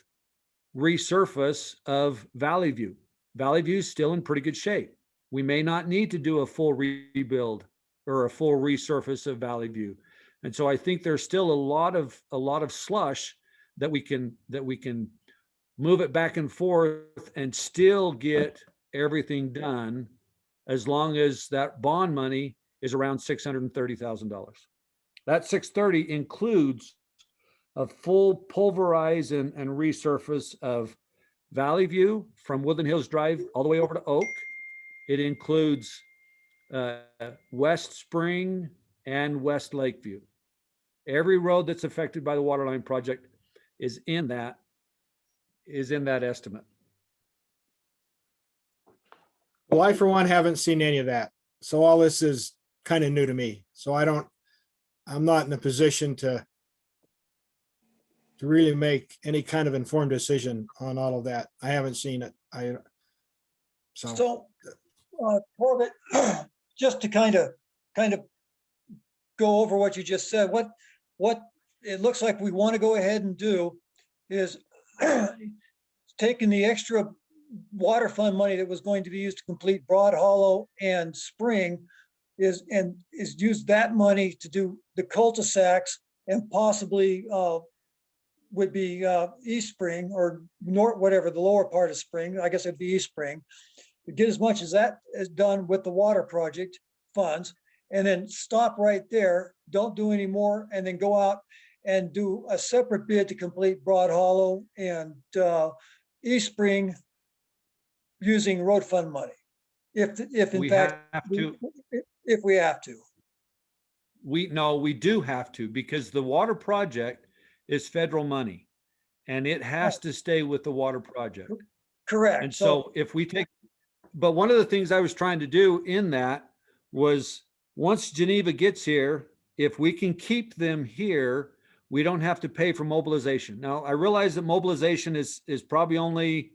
resurface of Valley View. Valley View is still in pretty good shape. We may not need to do a full rebuild or a full resurface of Valley View. And so I think there's still a lot of slush that we can move it back and forth and still get everything done, as long as that bond money is around $630,000. That 630 includes a full pulverize and resurface of Valley View from Woodland Hills Drive all the way over to Oak. It includes West Spring and West Lakeview. Every road that's affected by the waterline project is in that estimate. Well, I for one haven't seen any of that. So all this is kind of new to me. So I'm not in a position to really make any kind of informed decision on all of that. I haven't seen it. So, Corbett, just to kind of go over what you just said, what it looks like we want to go ahead and do is taking the extra water fund money that was going to be used to complete Broad Hollow and Spring is use that money to do the cul-de-sacs, and possibly would be East Spring or North, whatever, the lower part of Spring. I guess it'd be East Spring. Get as much as that is done with the water project funds, and then stop right there. Don't do any more, and then go out and do a separate bid to complete Broad Hollow and East Spring using road fund money. If in We fact, have to. if we have to. We do have to, because the water project is federal money and it has to stay with the water project. Correct. And so if we take, but one of the things I was trying to do in that was, once Geneva gets here, if we can keep them here, we don't have to pay for mobilization. Now, I realize that mobilization is probably only,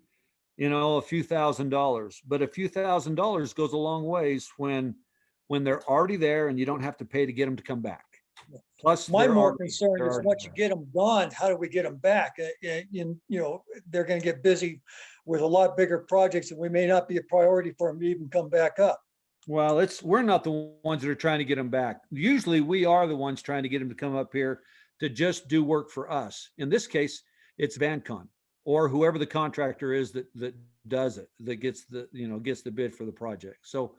a few $1,000s, but a few $1,000s goes a long ways when they're already there and you don't have to pay to get them to come back. Plus, My they're more already- concern they're is already once you there. get them gone, how do we get them back? They're going to get busy with a lot bigger projects, and we may not be a priority for them to even come back up. Well, we're not the ones that are trying to get them back. Usually we are the ones trying to get them to come up here to just do work for us. In this case, it's VanCon or whoever the contractor is that does it, that gets the bid for the project. So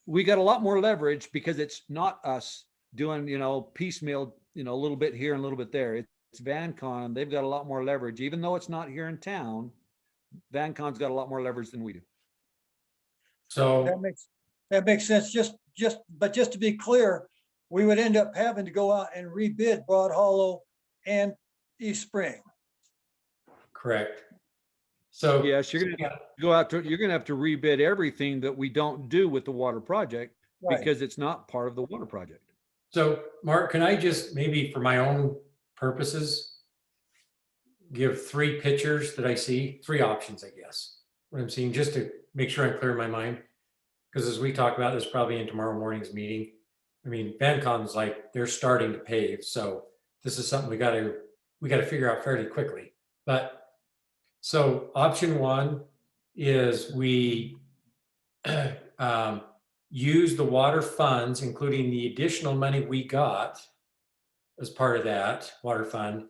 we got a lot more leverage because it's not us doing, piecemeal, a little bit here and a little bit there. It's VanCon. They've got a lot more leverage, even though it's not here in town. VanCon's got a lot more leverage than we do. So, That makes sense. But just to be clear, we would end up having to go out and rebid Broad Hollow and East Spring. correct. So. Yes, you're gonna have to rebid everything that we don't do with the water project Right. because it's not part of the water project. So, Mark, can I just, maybe for my own purposes, give three pictures that I see, three options, I guess, what I'm seeing, just to make sure I'm clear in my mind? Because as we talk about this probably in tomorrow morning's meeting, I mean, VanCon's like, they're starting to pave. So this is something we got to figure out fairly quickly. But so option one is we use the water funds, including the additional money we got as part of that water fund,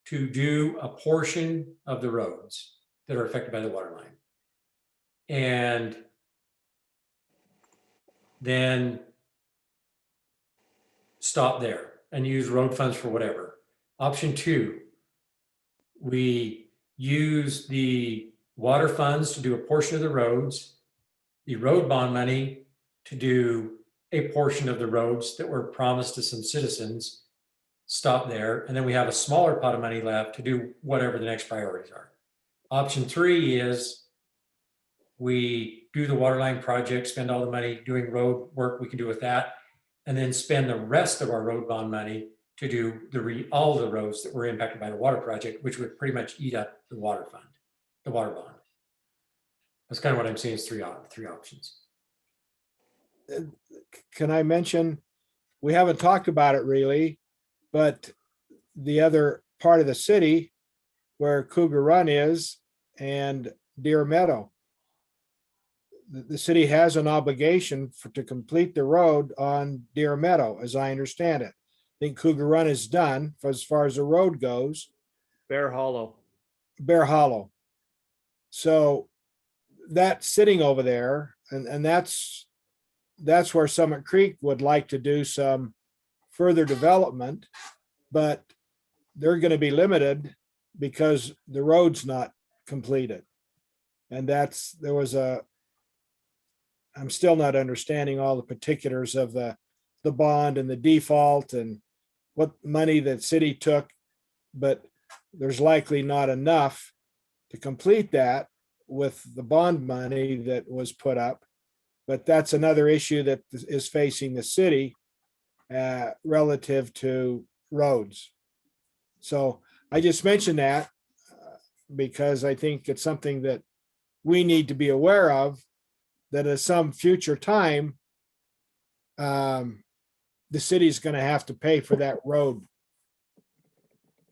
to do a portion of the roads that are affected by the water line. And then stop there and use road funds for whatever. Option two, we use the water funds to do a portion of the roads, the road bond money to do a portion of the roads that were promised to some citizens, stop there. And then we have a smaller pot of money left to do whatever the next priorities are. Option 3 is we do the water line project, spend all the money doing road work we can do with that, and then spend the rest of our road bond money to do all the roads that were impacted by the water project, which would pretty much eat up the water fund, the water bond. That's kind of what I'm seeing is three options. Can I mention, we haven't talked about it really, but the other part of the city where Cougar Run is and Deer Meadow. The city has an obligation to complete the road on Deer Meadow, as I understand it. I think Cougar Run is done as far as the road goes. Bear Hollow. Bear Hollow. So that's sitting over there, and that's where Summit Creek would like to do some further development, but they're going to be limited because the road's not completed. And I'm still not understanding all the particulars of the bond and the default and what money that city took, but there's likely not enough to complete that with the bond money that was put up. But that's another issue that is facing the city relative to roads. So I just mentioned that because I think it's something that we need to be aware of, that at some future time, the city's going to have to pay for that road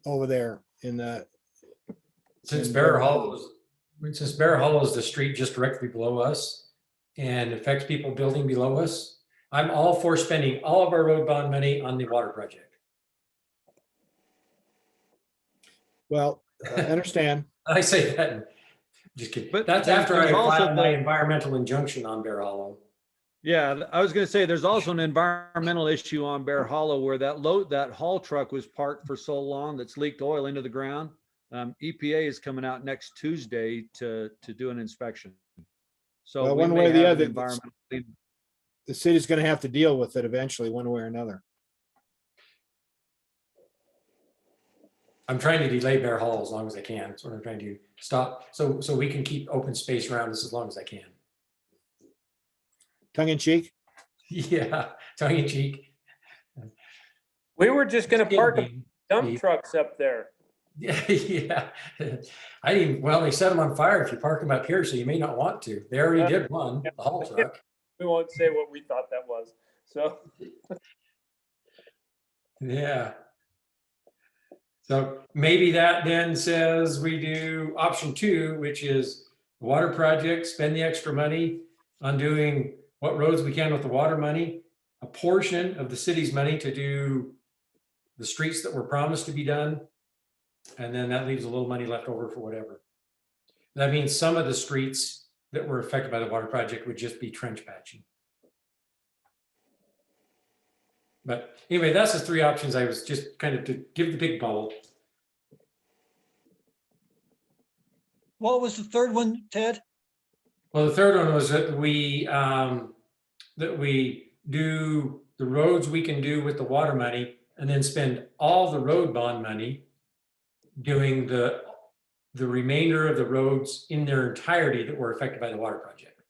over there in the. Since Bear Hollow is the street just directly below us and affects people building below us, I'm all for spending all of our road bond money on the water project. Well, I understand. I say that, just kidding. But That's there's- after I there's also filed my the- environmental injunction on Bear Hollow. Yeah, I was gonna say, there's also an environmental issue on Bear Hollow where that haul truck was parked for so long that's leaked oil into the ground. EPA is coming out next Tuesday to do an inspection. So Well, we one may way or the have an other, environmental. The city's going to have to deal with it eventually, one way or another. I'm trying to delay Bear Hollow as long as I can. That's what I'm trying to stop, so we can keep open space around us as long as I can. Tongue in cheek. Yeah, tongue in cheek. We were just gonna park a Yeah. dump trucks up there. Yeah, well, they set them on fire if you park them up here, so you may not want to. They already Yeah. did one, the haul truck. We won't say what we thought that was, so. Yeah. So maybe that then says we do option 2, which is water project, spend the extra money on doing what roads we can with the water money, a portion of the city's money to do the streets that were promised to be done. And then that leaves a little money left over for whatever. That means some of the streets that were affected by the water project would just be trench patching. But anyway, that's the 3 options. I was just kind of to give the big bubble. What was the third one, Ted? Well, the third one was that we do the roads we can do with the water money and then spend all the road bond money doing the remainder of the roads in their entirety that were affected by the water project.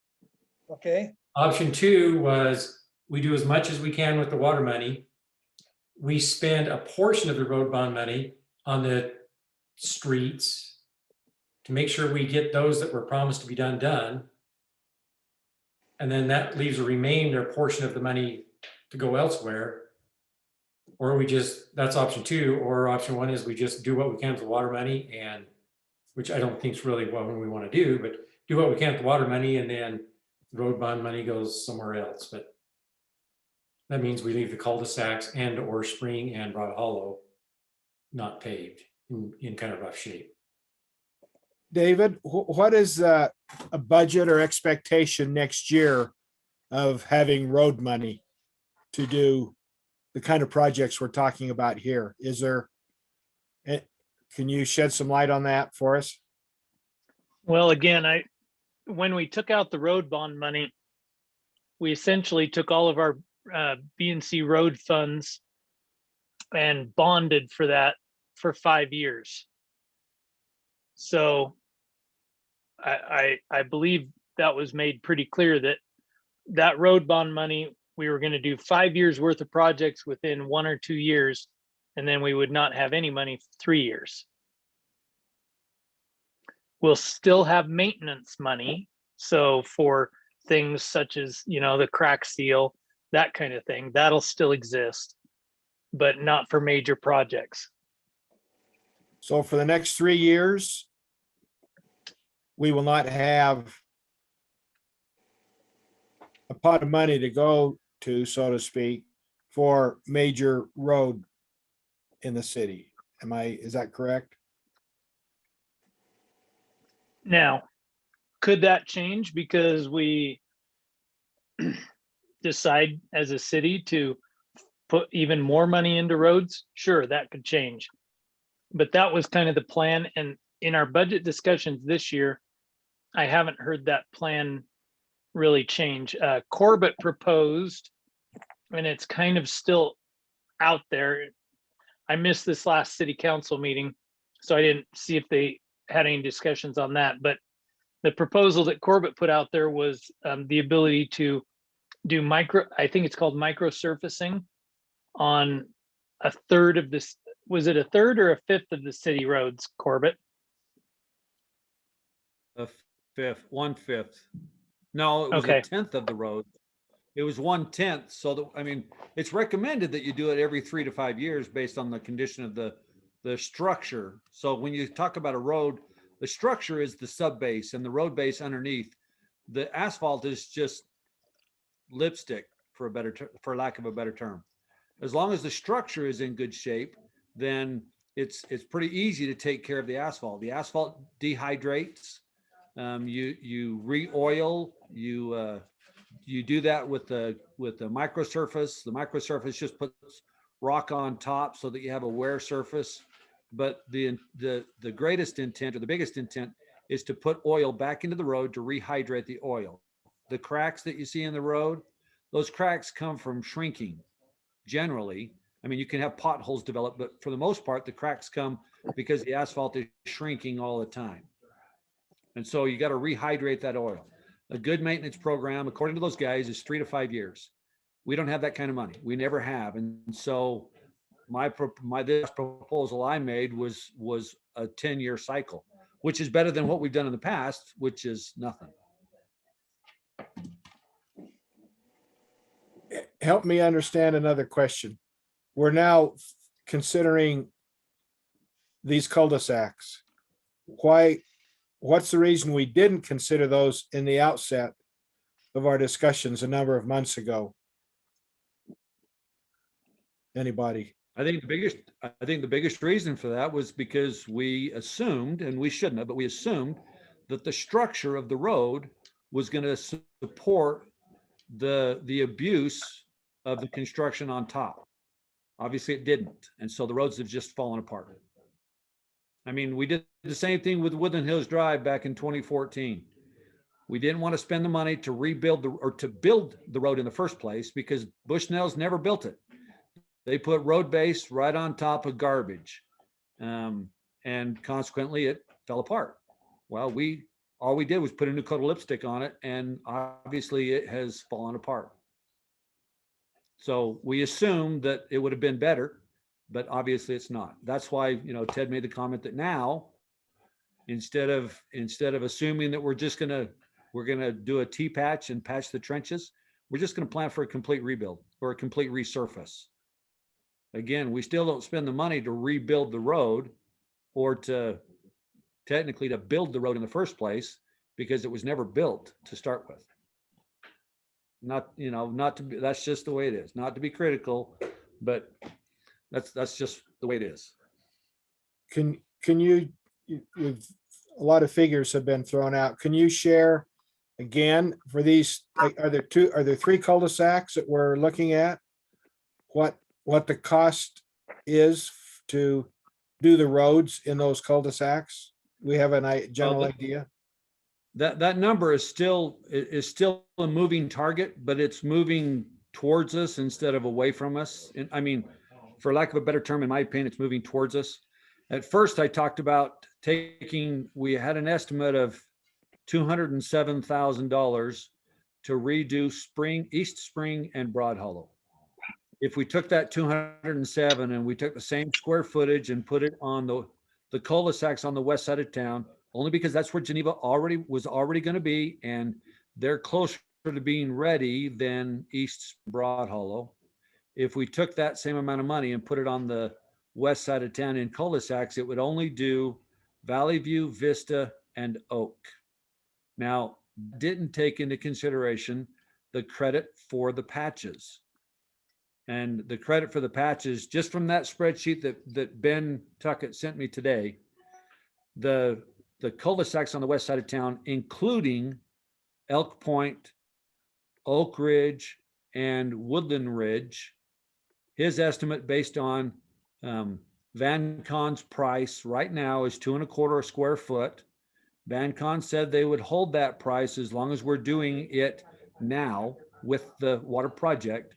Okay, Option 2 was we do as much as we can with the water money. We spend a portion of the road bond money on the streets to make sure we get those that were promised to be done. And then that leaves a remainder portion of the money to go elsewhere. Or that's option 2, or option 1 is we just do what we can with the water money, and which I don't think is really what we want to do, but do what we can with the water money, and then road bond money goes somewhere else. But that means we leave the cul-de-sacs and or Spring and Broad Hollow not paved in kind of rough shape. David, what is a budget or expectation next year of having road money to do the kind of projects we're talking about here? Is there, can you shed some light on that for us? Well, again, when we took out the road bond money, we essentially took all of our B&C road funds and bonded for that for 5 years. So I believe that was made pretty clear that that road bond money, we were gonna do 5 years worth of projects within 1 or 2 years, and then we would not have any money for 3 years. We'll still have maintenance money, so for things such as, you know, the crack seal, that kind of thing, that'll still exist, but not for major projects. So for the next 3 years, we will not have a pot of money to go to, so to speak, for major road in the city. Is that correct? Now, could that change because we decide as a city to put even more money into roads? Sure, that could change. But that was kind of the plan. And in our budget discussions this year, I haven't heard that plan really change. Corbett proposed, and it's kind of still out there. I missed this last city council meeting, so I didn't see if they had any discussions on that. But the proposal that Corbett put out there was the ability to do I think it's called micro surfacing on a third of this. Was it a third or a fifth of the city roads, Corbett? A fifth, 1/5. No, it was Okay. a tenth of the road. It was 1/10. So that, I mean, it's recommended that you do it every 3 to 5 years based on the condition of the structure. So when you talk about a road, the structure is the sub base and the road base underneath. The asphalt is just lipstick for for lack of a better term. As long as the structure is in good shape, then it's pretty easy to take care of the asphalt. The asphalt dehydrates. You re-oil. You do that with the microsurface. The microsurface just puts rock on top so that you have a wear surface. But the greatest intent or the biggest intent is to put oil back into the road to rehydrate the oil. The cracks that you see in the road, those cracks come from shrinking. Generally, I mean, you can have potholes develop, but for the most part, the cracks come because the asphalt is shrinking all the time. And so you got to rehydrate that oil. A good maintenance program, according to those guys, is 3 to 5 years. We don't have that kind of money. We never have. And so this proposal I made was a 10-year cycle, which is better than what we've done in the past, which is nothing. Help me understand another question. We're now considering these cul-de-sacs. What's the reason we didn't consider those in the outset of our discussions a number of months ago? Anybody? I think the biggest reason for that was because we assumed, and we shouldn't have, but we assumed that the structure of the road was going to support the abuse of the construction on top. Obviously it didn't. And so the roads have just fallen apart. I mean, we did the same thing with Woodland Hills Drive back in 2014. We didn't want to spend the money to rebuild to build the road in the first place because Bushnell's never built it. They put road base right on top of garbage. And consequently it fell apart. Well, all we did was put a new coat of lipstick on it, and obviously it has fallen apart. So we assumed that it would have been better, but obviously it's not. That's why, Ted made the comment that now, instead of assuming that we're gonna do a T-patch and patch the trenches, we're just gonna plan for a complete rebuild or a complete resurface. Again, we still don't spend the money to rebuild the road or technically to build the road in the first place because it was never built to start with. That's just the way it is. Not to be critical, but that's just the way it is. Can you, with a lot of figures have been thrown out, can you share again for these, are there 3 cul-de-sacs that we're looking at? What the cost is to do the roads in those cul-de-sacs? We have a general idea. That number is still a moving target, but it's moving towards us instead of away from us. And I mean, for lack of a better term, in my opinion, it's moving towards us. At first, I talked about we had an estimate of $207,000 to redo East Spring and Broad Hollow. If we took that 207 and we took the same square footage and put it on the cul-de-sacs on the west side of town, only because that's where Geneva was already going to be, and they're closer to being ready than East Broad Hollow. If we took that same amount of money and put it on the west side of town in cul-de-sacs, it would only do Valley View, Vista, and Oak. Now, didn't take into consideration the credit for the patches. And the credit for the patches, just from that spreadsheet that Ben Tuckett sent me today, the cul-de-sacs on the west side of town, including Elk Point, Oak Ridge, and Woodland Ridge, his estimate based on Van Con's price right now is $2.25 a square foot. Van Con said they would hold that price as long as we're doing it now with the water project.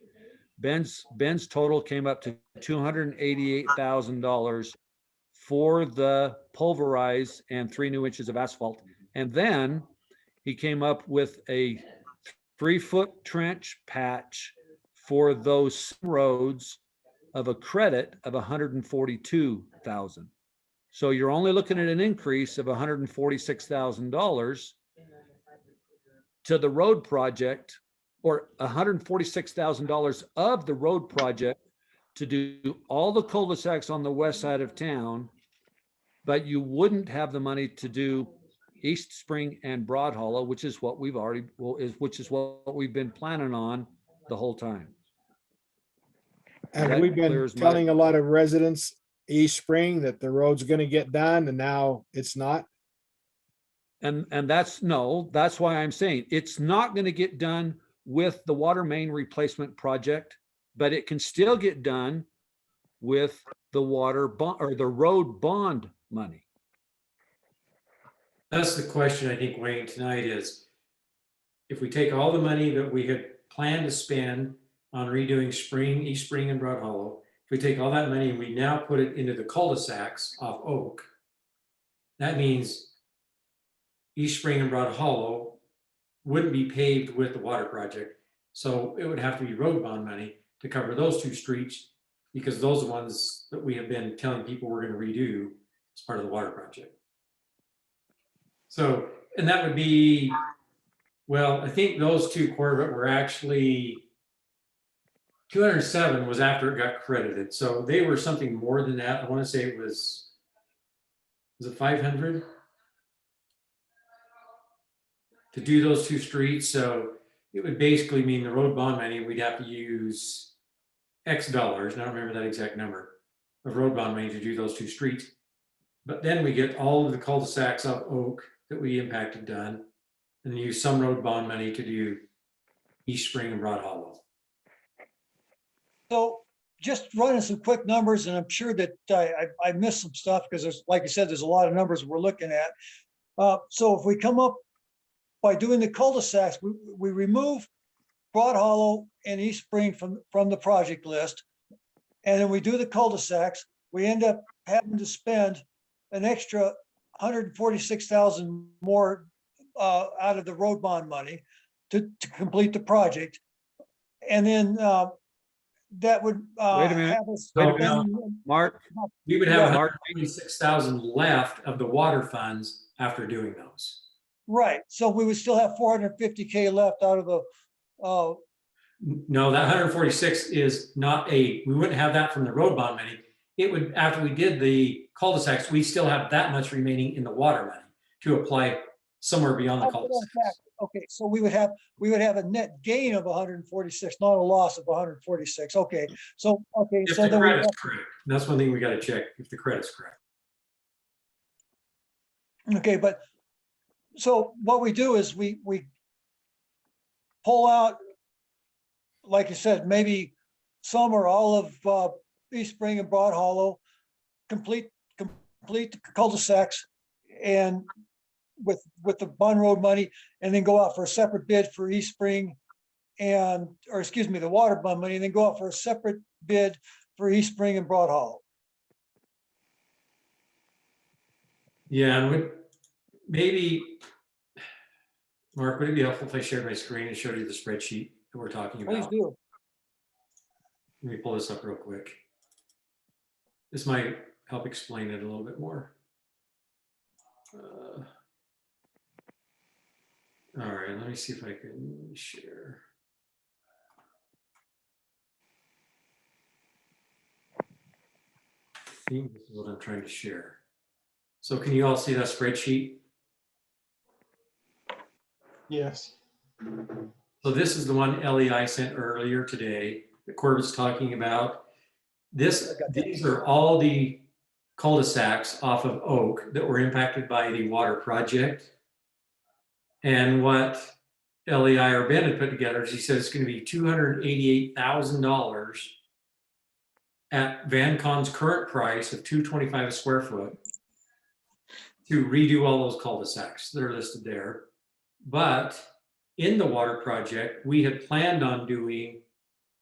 Ben's total came up to $288,000 for the pulverize and 3 new inches of asphalt. And then he came up with a 3-foot trench patch for those roads of a credit of $142,000. So you're only looking at an increase of $146,000 to the road project, or $146,000 of the road project to do all the cul-de-sacs on the west side of town, but you wouldn't have the money to do East Spring and Broad Hollow, which is what we've been planning on the whole time. And That we've been clears my- telling a lot of residents East Spring that the road's gonna get done, and now it's not. And that's why I'm saying it's not going to get done with the water main replacement project, but it can still get done with the water bond or the road bond money. That's the question I think, Wayne, tonight is, if we take all the money that we had planned to spend on redoing East Spring and Broad Hollow, if we take all that money and we now put it into the cul-de-sacs off Oak, that means East Spring and Broad Hollow wouldn't be paved with the water project. So it would have to be road bond money to cover those 2 streets, because those are the ones that we have been telling people we're going to redo as part of the water project. So, and that would be, well, I think those 2 Corvette were actually, 207 was after it got credited. So they were something more than that. I want to say it was it 500? To do those 2 streets. So it would basically mean the road bond money, we'd have to use X dollars, and I don't remember that exact number, of road bond money to do those 2 streets. But then we get all of the cul-de-sacs up Oak that we impacted done, and then use some road bond money to do East Spring and Broad Hollow. So just running some quick numbers, and I'm sure that I missed some stuff because there's, like you said, there's a lot of numbers we're looking at. So if we come up by doing the cul-de-sacs, we remove Broad Hollow and East Spring from the project list. And then we do the cul-de-sacs, we end up having to spend an extra 146,000 more out of the road bond money to complete the project. And then that would Wait a minute. have us Wait a minute. spending- Mark, We would have Yeah. 186,000 left of the water funds after doing those. Right, so we would still have 450K left out of the, No, that 146 is not we wouldn't have that from the road bond money. It would, after we did the cul-de-sacs, we still have that much remaining in the water money to apply somewhere beyond the cul-de-sacs. okay, so we would have a net gain of 146, not a loss of 146. Okay, so, okay, If so the then we credit's correct. That's one thing we got to check, if the credit's correct. okay, but so what we do is we pull out, like you said, maybe some or all of East Spring and Broad Hollow, complete the cul-de-sacs and with the bond road money, and then go out for a separate bid for East Spring and, or excuse me, the water bond money, and then go out for a separate bid for East Spring and Broad Hollow. Yeah, and maybe Mark, would it be helpful if I shared my screen and showed you the spreadsheet that we're talking Please about? do. Let me pull this up real quick. This might help explain it a little bit more. All right, let me see if I can share. I think this is what I'm trying to share. So can you all see that spreadsheet? Yes. So this is the one LEI sent earlier today that Corbett's talking about. These are all the cul-de-sacs off of Oak that were impacted by the water project. And what LEI or Ben had put together is he said it's going to be $288,000 at VanCon's current price of $225 a square foot to redo all those cul-de-sacs. They're listed there. But in the water project, we had planned on doing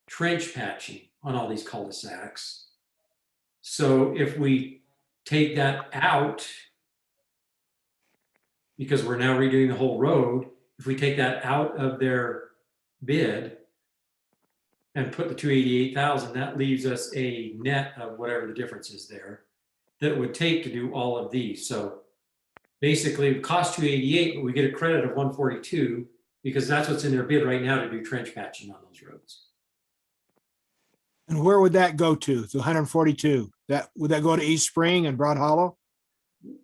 trench patching on all these cul-de-sacs. So if we take that out, because we're now redoing the whole road, if we take that out of their bid and put the 288,000, that leaves us a net of whatever the difference is there that it would take to do all of these. So basically it costs 288, but we get a credit of 142 because that's what's in their bid right now to do trench patching on those roads. And where would that go to? The 142? Would that go to East Spring and Broad Hollow?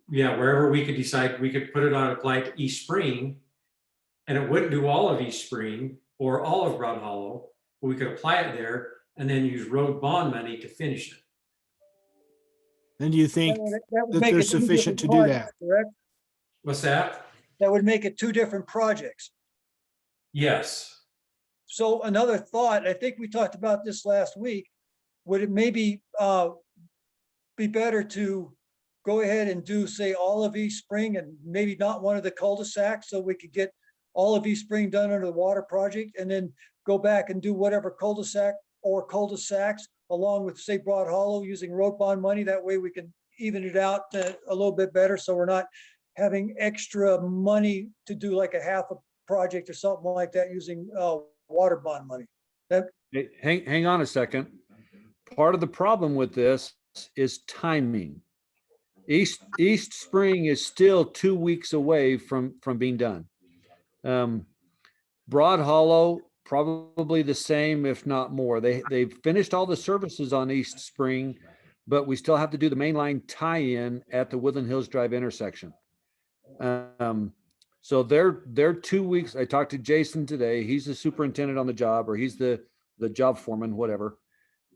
Yeah, wherever we could decide, we could put it on apply to East Spring, and it wouldn't do all of East Spring or all of Broad Hollow, but we could apply it there and then use road bond money to finish it. And do you think That would that make they're it two sufficient to different do projects, that? correct? What's that? That would make it two different projects. Yes. So another thought, I think we talked about this last week, would it maybe be better to go ahead and do, say, all of East Spring and maybe not one of the cul-de-sacs, so we could get all of East Spring done under the water project, and then go back and do whatever cul-de-sac or cul-de-sacs along with, say, Broad Hollow using road bond money. That way we can even it out a little bit better, so we're not having extra money to do like a half a project or something like that using water bond money. Hey, hang on a second. Part of the problem with this is timing. East Spring is still 2 weeks away from being done. Broad Hollow, probably the same, if not more. They've finished all the services on East Spring, but we still have to do the mainline tie-in at the Woodland Hills Drive intersection. So they're 2 weeks. I talked to Jason today. He's the superintendent on the job, or he's the job foreman, whatever.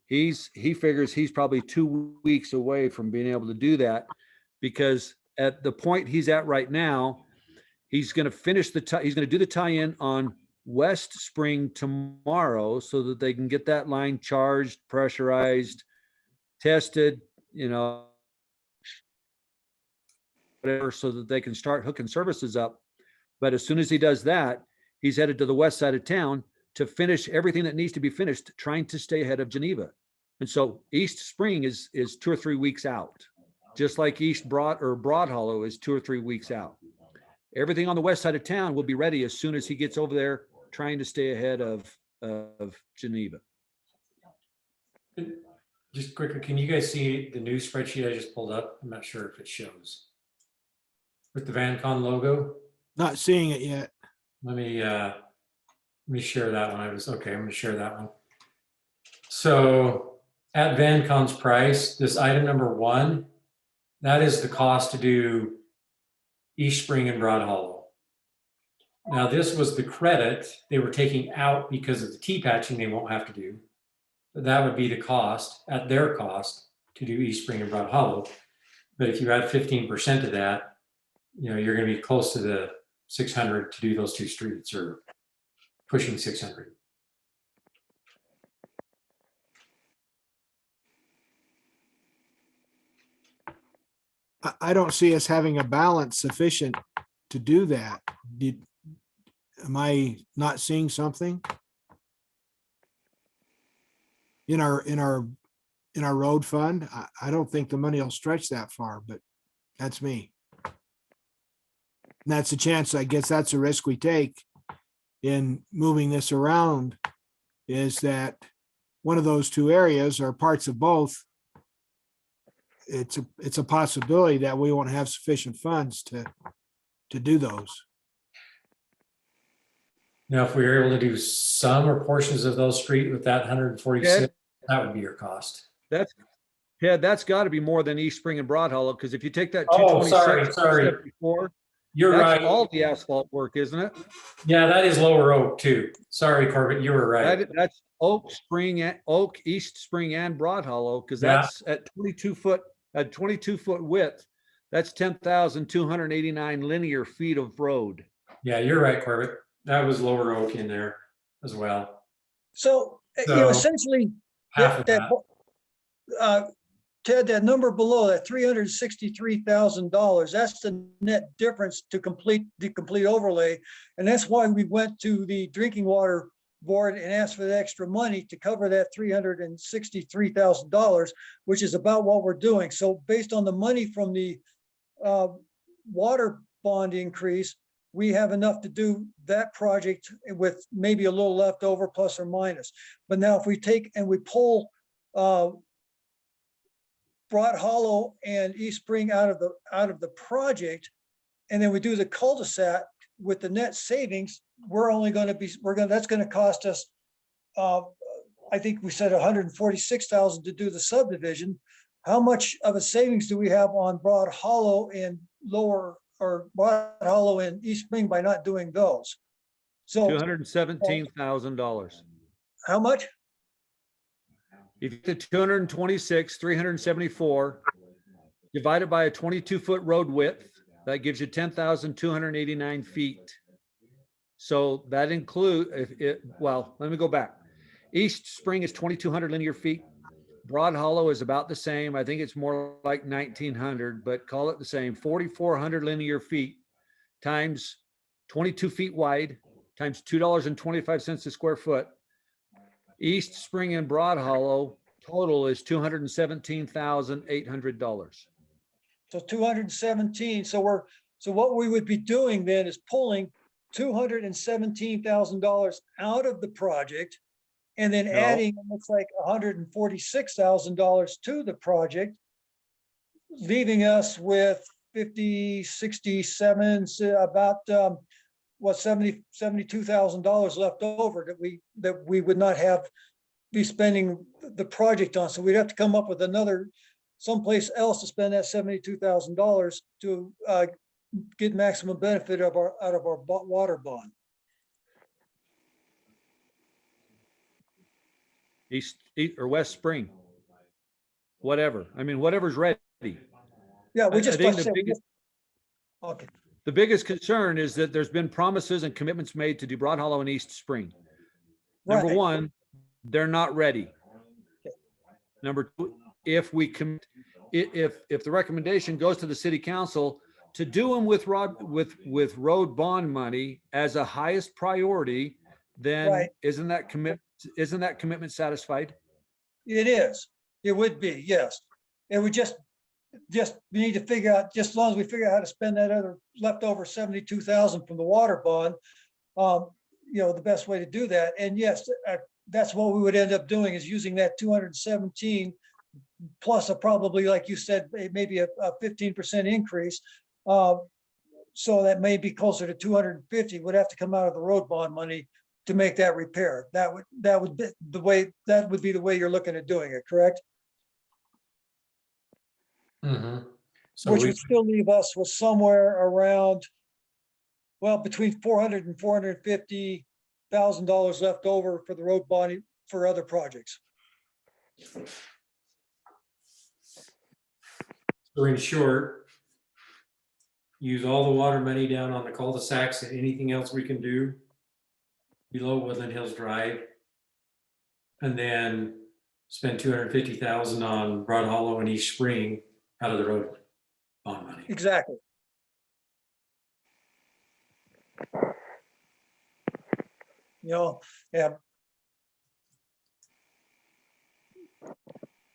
He figures he's probably 2 weeks away from being able to do that, because at the point he's at right now, he's going to finish he's going to do the tie-in on West Spring tomorrow so that they can get that line charged, pressurized, tested, whatever, so that they can start hooking services up. But as soon as he does that, he's headed to the west side of town to finish everything that needs to be finished, trying to stay ahead of Geneva. And so East Spring is 2 or 3 weeks out, just like Broad Hollow is 2 or 3 weeks out. Everything on the west side of town will be ready as soon as he gets over there, trying to stay ahead of Geneva. Just quickly, can you guys see the new spreadsheet I just pulled up? I'm not sure if it shows. With the VanCon logo? Not seeing it yet. Let me share that one. I'm going to share that one. So at VanCon's price, this item number 1, that is the cost to do East Spring and Broad Hollow. Now this was the credit they were taking out because of the T-patching they won't have to do. But that would be the cost, at their cost, to do East Spring and Broad Hollow. But if you add 15% of that, you're going to be close to the 600 to do those 2 streets, or pushing 600. I don't see us having a balance sufficient to do that. Am I not seeing something in our road fund? I don't think the money will stretch that far, but that's me. that's a chance, I guess that's a risk we take in moving this around, is that one of those two areas or parts of both, it's a possibility that we won't have sufficient funds to do those. Now, if we were able to do some or portions of those street with that 146, that would be your cost. That's, Ted, that's got to be more than East Spring and Broad Hollow, because if you take that Oh, 226, sorry. You're that's right. all the asphalt work, isn't it? Yeah, that is Lower Oak too. Sorry, Corbett, you were right. That's Oak, East Spring and Broad Hollow, because Yeah. that's at 22 foot width. That's 10,289 linear feet of road. Yeah, you're right, Corbett. That was Lower Oak in there as well. So, So, essentially, Half of that. Ted, that number below, that $363,000, that's the net difference to complete the complete overlay. And that's why we went to the Drinking Water Board and asked for the extra money to cover that $363,000, which is about what we're doing. So based on the money from the water bond increase, we have enough to do that project with maybe a little left over, plus or minus. But now if we take and we pull Broad Hollow and East Spring out of the project, and then we do the cul-de-sac with the net savings, that's going to cost us, I think we said 146,000 to do the subdivision. How much of a savings do we have on Broad Hollow and Broad Hollow and East Spring by not doing those? So $217,000. how much? If you get 226, 374, divided by a 22-foot road width, that gives you 10,289 feet. So that well, let me go back. East Spring is 2,200 linear feet. Broad Hollow is about the same. I think it's more like 1,900, but call it the same. 4,400 linear feet times 22 feet wide times $2.25 a square foot. East Spring and Broad Hollow total is $217,800. So 217. So what we would be doing then is pulling $217,000 out of the project and then adding, it looks like $146,000 to the project, leaving us with 50, 67, about $72,000 left over that we would not be spending the project on. So we'd have to come up with someplace else to spend that $72,000 to get maximum benefit out of our water bond. East or West Spring, whatever. I mean, whatever's ready. Yeah, we I just. think like I the said, we biggest- Okay, The biggest concern is that there's been promises and commitments made to do Broad Hollow and East Spring. Number right. one, they're not ready. Number two, if the recommendation goes to the city council to do them with road bond money as a highest priority, then Right. isn't that commitment satisfied? It is. It would be, yes. It would just we need to figure out, just as long as we figure out how to spend that other leftover 72,000 from the water bond, the best way to do that. And yes, that's what we would end up doing, is using that 217 plus probably, like you said, maybe a 15% increase. So that may be closer to 250 would have to come out of the road bond money to make that repair. That would be the way you're looking at doing it, correct? Mhm. So Which we, would still leave us with somewhere around, well, between $400,000 and $450,000 left over for the road bond for other projects. so in short, use all the water money down on the cul-de-sacs and anything else we can do below Woodland Hills Drive. And then spend 250,000 on Broad Hollow and East Spring out of the road bond money. Exactly. Yeah.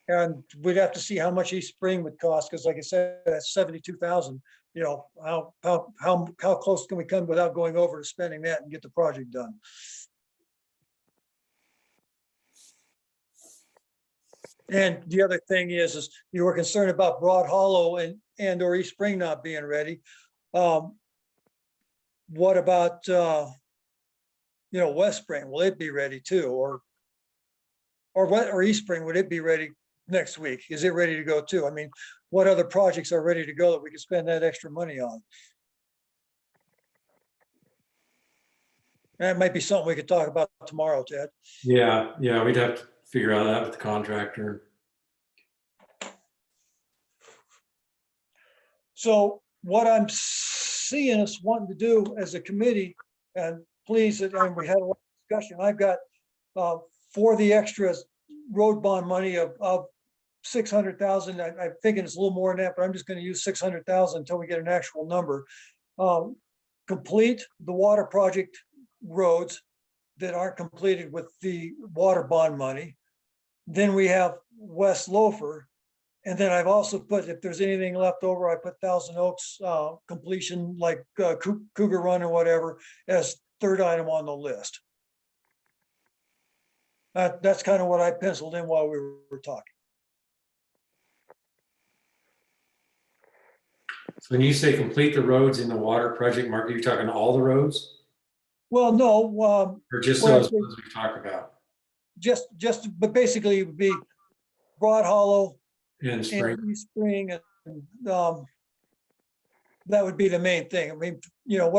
And we'd have to see how much East Spring would cost, because like I said, that's 72,000 you know, how close can we come without going over to spending that and get the project done? And the other thing is you were concerned about Broad Hollow and or East Spring not being ready. What about, you know, West Spring? Will it be ready too? Or East Spring, would it be ready next week? Is it ready to go too? I mean, what other projects are ready to go that we could spend that extra money on? That might be something we could talk about tomorrow, Ted. Yeah, yeah, we'd have to figure out that with the contractor. So what I'm seeing us wanting to do as a committee, and please, and we had a lot of discussion, I've got for the extras road bond money of 600,000. I'm thinking it's a little more than that, but I'm just going to use 600,000 until we get an actual number. Complete the water project roads that aren't completed with the water bond money. Then we have West Loafer. And then I've also put, if there's anything left over, I put Thousand Oaks completion, like Cougar Run or whatever, as third item on the list. That's kind of what I penciled in while we were talking. So when you say complete the roads in the water project, Mark, are you talking all the roads? Well, no, Or just well, those ones we talked about but basically it would be Broad Hollow in spring? and East Spring, and that would be the main thing. I mean, you know,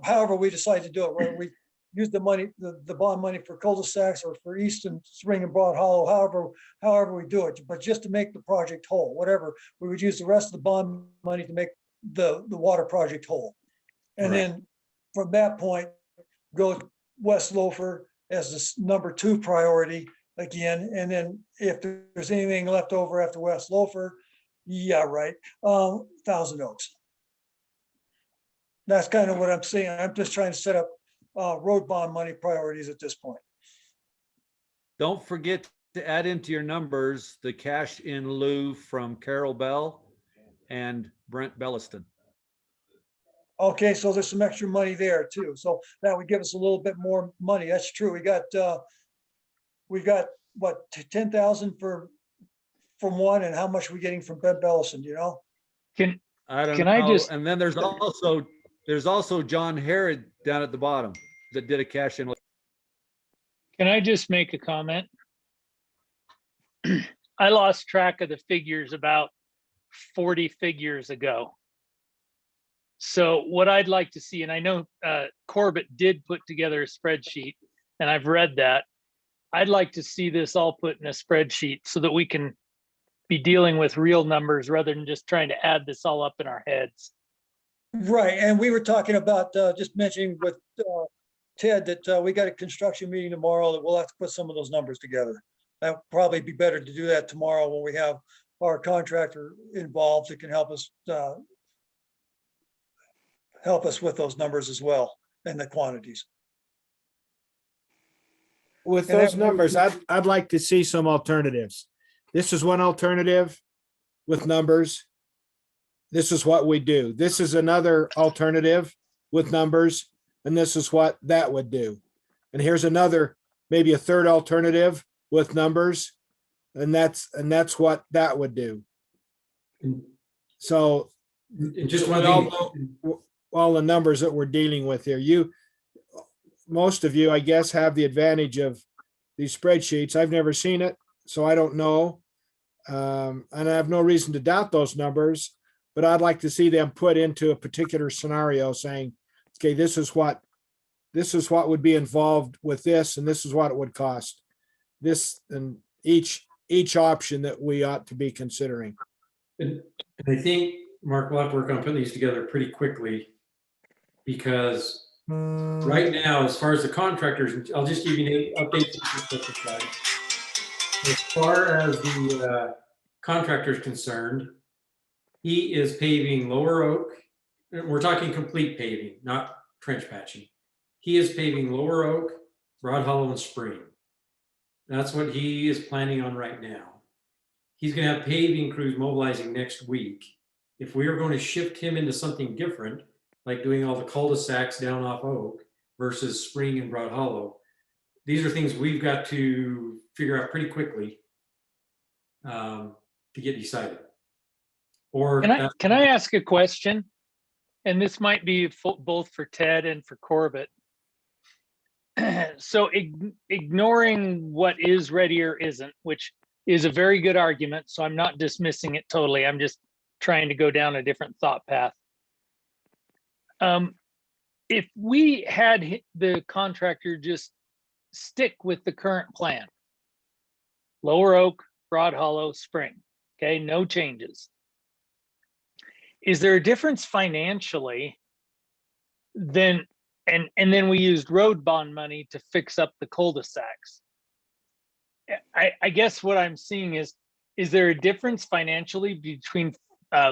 however we decide to do it, whether we use the money, the bond money for cul-de-sacs or for East and Spring and Broad Hollow, however we do it, but just to make the project whole, whatever, we would use the rest of the bond money to make the water project whole. And Right. then from that point, go West Loafer as this number 2 priority again. And then if there's anything left over after West Loafer, yeah, right, Thousand Oaks. That's kind of what I'm saying. I'm just trying to set up road bond money priorities at this point. Don't forget to add into your numbers the cash in lieu from Carol Bell and Brent Belliston. Okay, so there's some extra money there too. So that would give us a little bit more money. That's true. We got what, 10,000 from one, and how much are we getting from Ben Bellison, do you know? I don't Can I know. just- And then there's also John Herod down at the bottom that did a cash in. Can I just make a comment? I lost track of the figures about 40 figures ago. So what I'd like to see, and I know Corbett did put together a spreadsheet, and I've read that. I'd like to see this all put in a spreadsheet so that we can be dealing with real numbers rather than just trying to add this all up in our heads. Right, and we were talking about, just mentioning with Ted that we got a construction meeting tomorrow that we'll have to put some of those numbers together. That'd probably be better to do that tomorrow when we have our contractor involved that can help us with those numbers as well and the quantities. With And those that- numbers, I'd like to see some alternatives. This is one alternative with numbers. This is what we do. This is another alternative with numbers, and this is what that would do. And here's another, maybe a third alternative with numbers, and that's what that would do. And So just one thing, all the numbers that we're dealing with here, most of you, I guess, have the advantage of these spreadsheets. I've never seen it, so I don't know. And I have no reason to doubt those numbers, but I'd like to see them put into a particular scenario saying, okay, this is what would be involved with this, and this is what it would cost. This and each option that we ought to be considering. and I think, Mark, we'll have to work on putting these together pretty quickly, because right now, as far as the contractors, I'll just give you an update. As far as the contractor is concerned, he is paving Lower Oak. We're talking complete paving, not trench patching. He is paving Lower Oak, Broad Hollow, and Spring. That's what he is planning on right now. He's going to have paving crews mobilizing next week. if we are going to shift him into something different, like doing all the cul-de-sacs down off Oak versus Spring and Broad Hollow, these are things we've got to figure out pretty quickly to get decided. Or Can I ask a question? And this might be both for Ted and for Corbett. So ignoring what is ready or isn't, which is a very good argument. So I'm not dismissing it totally. I'm just trying to go down a different thought path. If we had the contractor just stick with the current plan, Lower Oak, Broad Hollow, Spring, okay, no changes. Is there a difference financially then, and then we used road bond money to fix up the cul-de-sacs? I guess what I'm seeing is there a difference financially between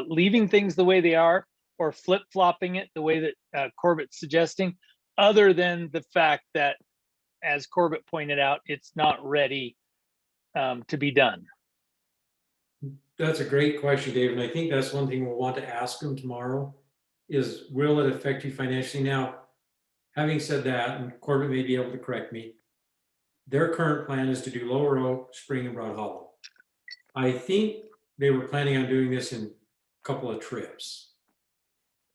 leaving things the way they are or flip-flopping it the way that Corbett's suggesting, other than the fact that, as Corbett pointed out, it's not ready to be done? That's a great question, David. And I think that's one thing we'll want to ask him tomorrow is, will it affect you financially? Now, having said that, and Corbett may be able to correct me, their current plan is to do Lower Oak, Spring, and Broad Hollow. I think they were planning on doing this in a couple of trips.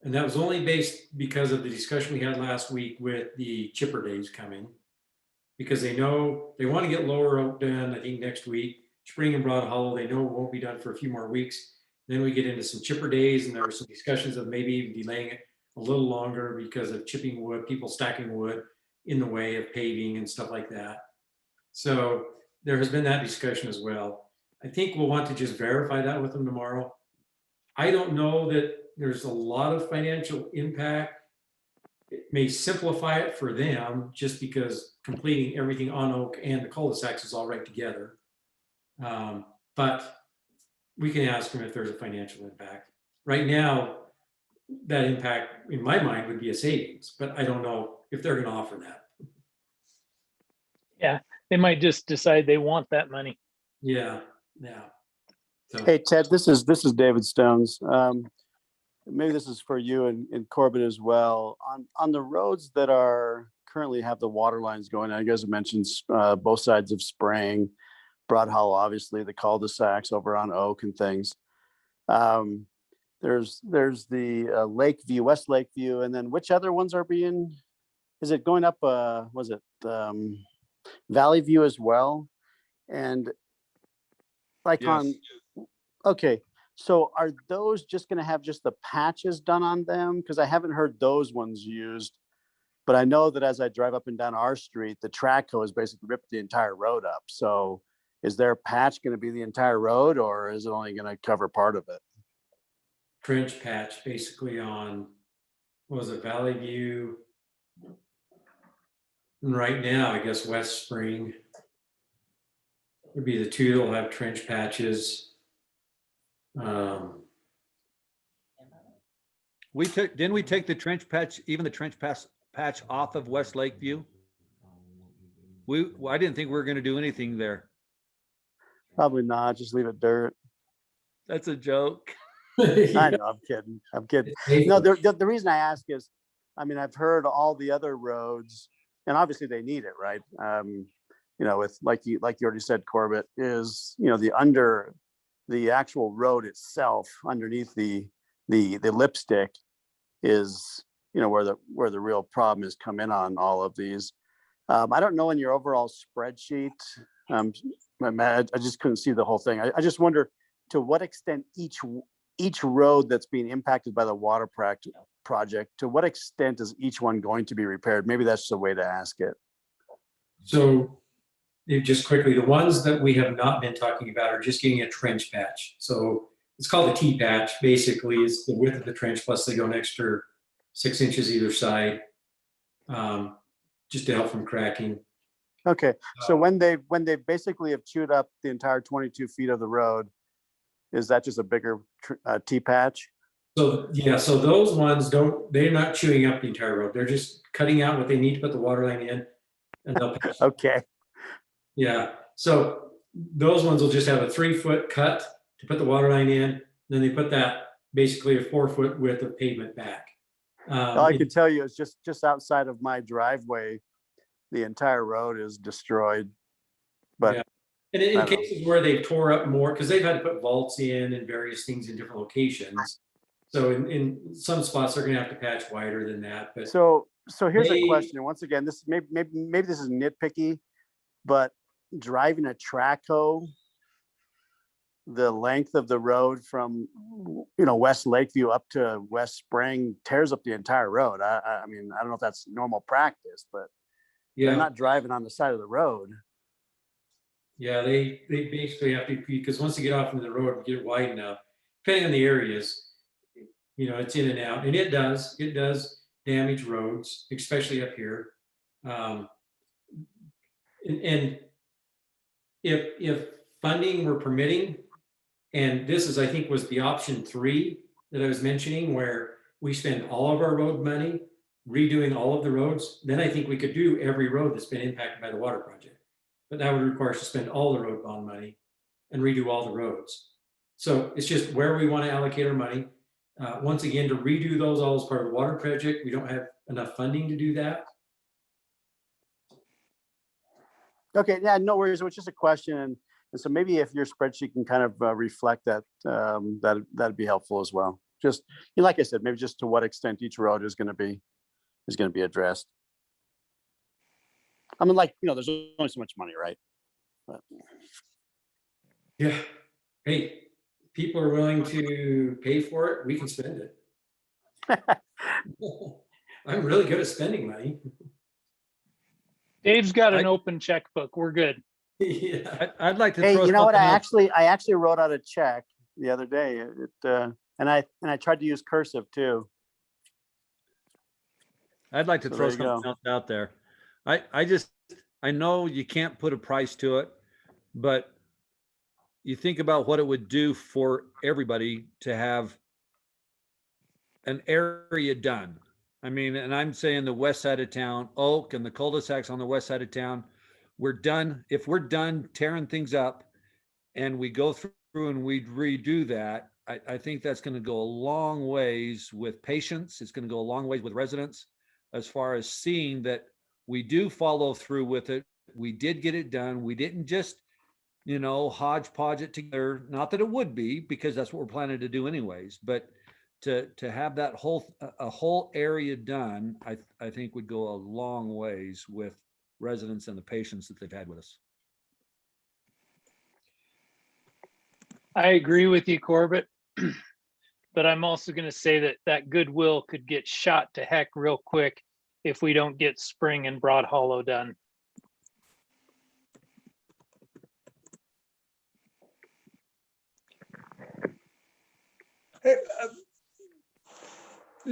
And that was only based because of the discussion we had last week with the chipper days coming, because they know they want to get Lower Oak done, I think next week. Spring and Broad Hollow, they know won't be done for a few more weeks. Then we get into some chipper days, and there were some discussions of maybe even delaying it a little longer because of chipping wood, people stacking wood in the way of paving and stuff like that. So there has been that discussion as well. I think we'll want to just verify that with them tomorrow. I don't know that there's a lot of financial impact. It may simplify it for them just because completing everything on Oak and the cul-de-sacs is all right together. But we can ask them if there's a financial impact. Right now, that impact in my mind would be a savings, but I don't know if they're going to offer that. Yeah, they might just decide they want that money. Yeah. So, Hey, Ted, this is David Stones. Maybe this is for you and Corbett as well. On the roads that are currently have the water lines going, you guys have mentioned both sides of Spring, Broad Hollow, obviously the cul-de-sacs over on Oak and things. There's the Lakeview, West Lakeview, and then which other ones are being, is it going up, was it Valley View as well? And like Yes. okay, so are those just gonna have just the patches done on them? Because I haven't heard those ones used. But I know that as I drive up and down our street, the track has basically ripped the entire road up. So is their patch going to be the entire road, or is it only going to cover part of it? trench patch basically on, what was it, Valley View? And right now, I guess West Spring would be the two that'll have trench patches. Didn't we take the trench patch, even the trench patch off of West Lakeview? I didn't think we were going to do anything there. Probably not. Just leave it dirt. That's a joke. I know. I'm kidding. No, the reason I ask is, I mean, I've heard all the other roads, and obviously they need it, right? With like you already said, Corbett, is the actual road itself underneath the lipstick is where the real problem is come in on all of these. I don't know in your overall spreadsheet. I just couldn't see the whole thing. I just wonder to what extent each road that's being impacted by the water project, to what extent is each one going to be repaired? Maybe that's the way to ask it. So just quickly, the ones that we have not been talking about are just getting a trench patch. So it's called a T-patch. Basically, it's the width of the trench plus they go an extra 6 inches either side, just to help from cracking. Okay, so when they basically have chewed up the entire 22 feet of the road, is that just a bigger T-patch? So yeah, so those ones they're not chewing up the entire road. They're just cutting out what they need to put the water line in, and they'll patch. Okay. Yeah, so those ones will just have a 3-foot cut to put the water line in. Then they put that basically a 4-foot width of pavement back. All I It- can tell you is just outside of my driveway, the entire road is destroyed. But Yeah. And in I don't know. cases where they tore up more, because they've had to put vaults in and various things in different locations. So in some spots, they're gonna have to patch wider than that, but so here's a They- question. And once again, this maybe this is nitpicky, but driving a track hoe, the length of the road from West Lakeview up to West Spring tears up the entire road. I mean, I don't know if that's normal practice, but they're yeah, not driving on the side of the road. yeah, they basically have to, because once you get off into the road and get it wide enough, depending on the areas, it's in and out, and it does damage roads, especially up here. And if funding were permitting, and this is, I think, was the option 3 that I was mentioning, where we spend all of our road money redoing all of the roads, then I think we could do every road that's been impacted by the water project. But that would require us to spend all the road bond money and redo all the roads. So it's just where we want to allocate our money. Once again, to redo those all as part of the water project, we don't have enough funding to do that. Okay, yeah, no worries. It was just a question, and so maybe if your spreadsheet can kind of reflect that, that'd be helpful as well. Just like I said, maybe just to what extent each road is going to be addressed. I mean, there's only so much money, right? But Yeah. Hey, people are willing to pay for it, we can spend it. I'm really good at spending money. Dave's got an I- open checkbook. We're good. Yeah. I'd like to hey, throw you know what? something I else. actually wrote out a check the other day. And I tried to use cursive too. I'd like to So throw there you something else out there. I know you can't put a price to it, but you think about what it would do for everybody to have an area done. I mean, and I'm saying the west side of town, Oak and the cul-de-sacs on the west side of town, we're done. If we're done tearing things up and we go through and we redo that, I think that's going to go a long ways with patients. It's going to go a long ways with residents as far as seeing that we do follow through with it. We did get it done. We didn't just, hodgepodge it together. Not that it would be, because that's what we're planning to do anyways, but to have that whole area done, I think would go a long ways with residents and the patients that they've had with us. I agree with you, Corbett. But I'm also going to say that goodwill could get shot to heck real quick if we don't get Spring and Broad Hollow done. Hey,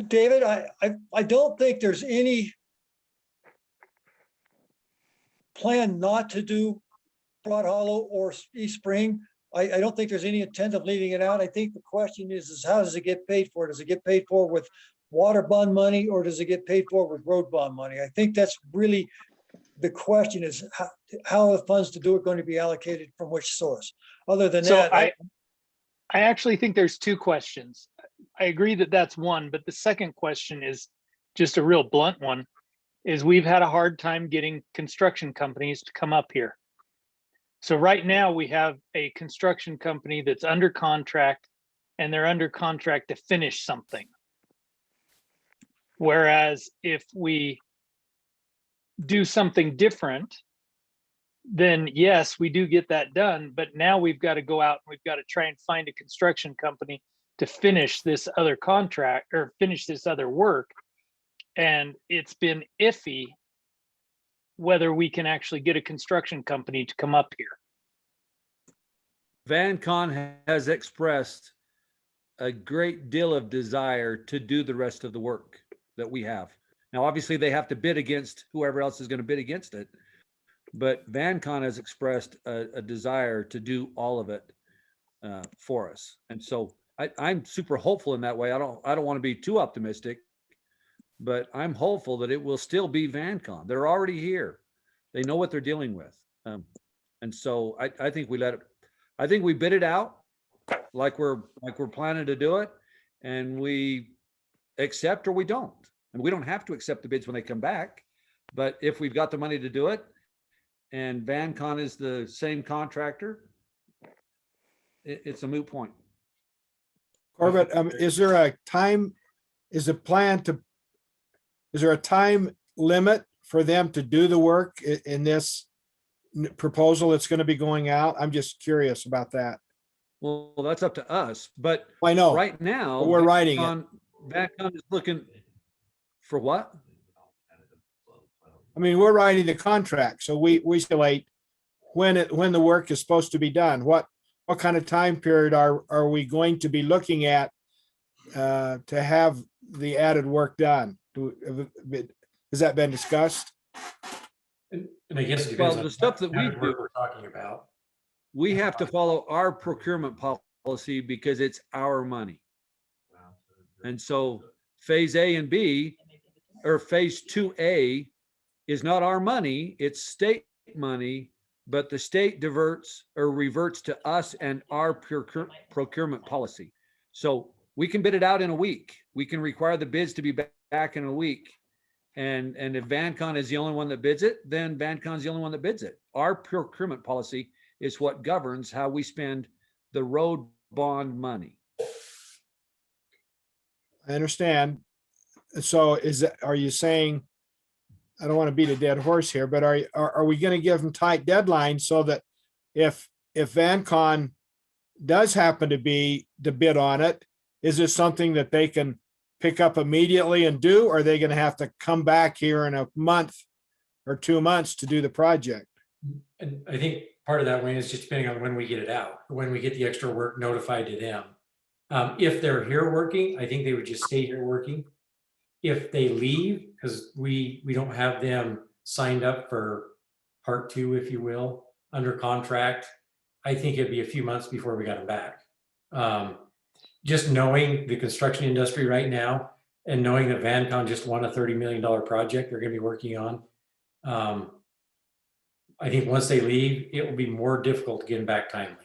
David, I don't think there's any plan not to do Broad Hollow or East Spring. I don't think there's any intent of leaving it out. I think the question is how does it get paid for? Does it get paid for with water bond money, or does it get paid for with road bond money? I think that's really the question, is how are the funds to do it going to be allocated, from which source? Other than So that, I actually think there's 2 questions. I agree that that's one, but the second question is just a real blunt one, is we've had a hard time getting construction companies to come up here. So right now we have a construction company that's under contract, and they're under contract to finish something. Whereas if we do something different, then yes, we do get that done. But now we've got to go out and we've got to try and find a construction company to finish this other contract or finish this other work. And it's been iffy whether we can actually get a construction company to come up here. VanCon has expressed a great deal of desire to do the rest of the work that we have. Now, obviously, they have to bid against whoever else is going to bid against it. But VanCon has expressed a desire to do all of it for us. And so I'm super hopeful in that way. I don't want to be too optimistic, but I'm hopeful that it will still be VanCon. They're already here. They know what they're dealing with. And so I think we bid it out like we're planning to do it. and we accept or we don't. And we don't have to accept the bids when they come back, but if we've got the money to do it and VanCon is the same contractor, it's a moot point. Corbett, is there a time, is there a time limit for them to do the work in this proposal that's going to be going out? I'm just curious about that. Well, that's up to us, but I know. right now. But we're writing it. VanCon is looking for what? I mean, we're writing the contract, so we stipulate when the work is supposed to be done. What kind of time period are we going to be looking at to have the added work done? Has that been discussed? And I guess it depends Well, on the stuff that what we kind of work do, we're talking about. we have to follow our procurement policy because it's our money. And so phase A and B, or phase 2A is not our money, it's state money, but the state diverts or reverts to us and our procurement policy. So we can bid it out in a week. We can require the bids to be back in a week. And if VanCon is the only one that bids it, then VanCon's the only one that bids it. Our procurement policy is what governs how we spend the road bond money. I understand. So are you saying, I don't want to beat a dead horse here, but are we going to give them tight deadlines so that if VanCon does happen to be the bid on it, is this something that they can pick up immediately and do? Or are they going to have to come back here in a month or 2 months to do the project? And I think part of that, Wayne, is just depending on when we get it out, when we get the extra work notified to them. If they're here working, I think they would just stay here working. If they leave, because we don't have them signed up for part 2, if you will, under contract, I think it'd be a few months before we got them back. Just knowing the construction industry right now and knowing that VanCon just won a $30 million project they're going to be working on, I think once they leave, it will be more difficult to get them back timely.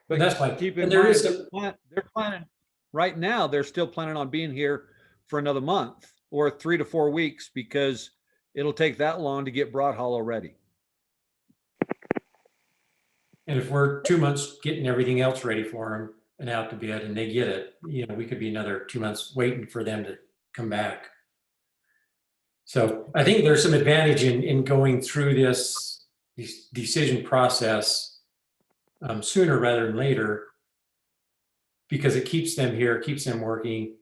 But that's why keep in and there mind, is a- they're planning, right now, they're still planning on being here for another month or 3 to 4 weeks because it'll take that long to get Broad Hollow ready. And if we're 2 months getting everything else ready for them and out to bid and they get it, we could be another 2 months waiting for them to come back. So I think there's some advantage in going through this decision process sooner rather than later, because it keeps them here, keeps them working,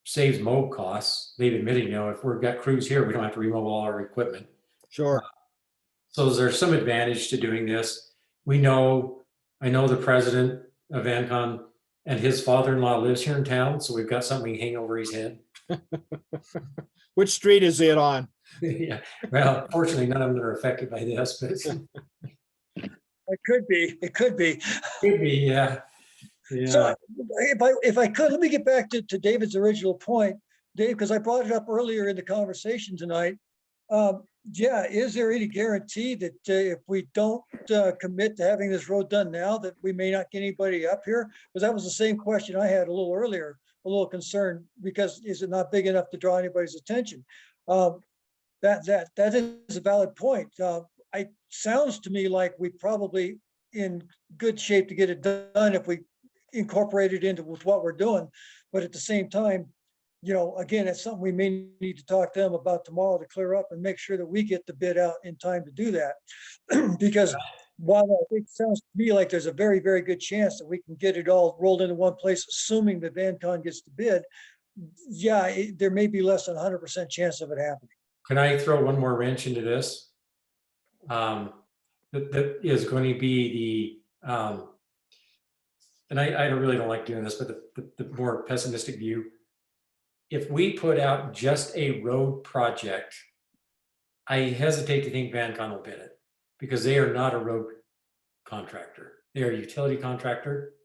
saves mob costs. They've admitted, if we've got crews here, we don't have to remove all our equipment. Sure. So there's some advantage to doing this. I know the president of VanCon and his father-in-law lives here in town, so we've got something hanging over his head. Which street is it on? Yeah, well, fortunately, none of them are affected by this, but It could be, could be, yeah. So if I could, let me get back to David's original point, Dave, because I brought it up earlier in the conversation tonight. Yeah, is there any guarantee that if we don't commit to having this road done now, that we may not get anybody up here? Because that was the same question I had a little earlier, a little concerned, because is it not big enough to draw anybody's attention? That is a valid point. It sounds to me like we probably in good shape to get it done if we incorporate it into with what we're doing. But at the same time, again, it's something we may need to talk to them about tomorrow to clear up and make sure that we get the bid out in time to do that. Because while it sounds to me like there's a very, very good chance that we can get it all rolled into one place, assuming that VanCon gets the bid, yeah, there may be less than 100% chance of it happening. Can I throw one more wrench into this? That is going to be the, and I really don't like doing this, but the more pessimistic view. If we put out just a road project, I hesitate to think VanCon will bid it because they are not a road contractor. They are a utility contractor.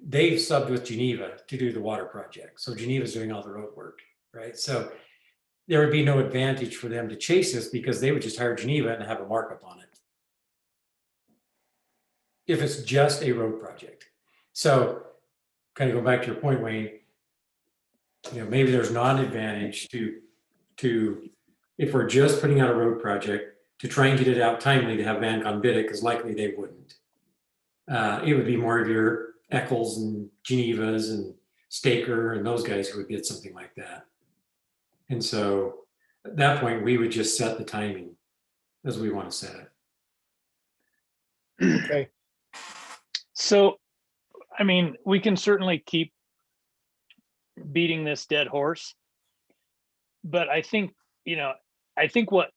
They've subbed with Geneva to do the water project. So Geneva's doing all the road work, right? So there would be no advantage for them to chase this because they would just hire Geneva and have a markup on it. If it's just a road project. So kind of go back to your point, Wayne, maybe there's not an advantage to, if we're just putting out a road project, to try and get it out timely to have Vancom bid it, because likely they wouldn't. It would be more of your Eccles and Genevas and Staker and those guys who would get something like that. And so at that point, we would just set the timing as we want to set it. Okay, So, I mean, we can certainly keep beating this dead horse. But I think, I think what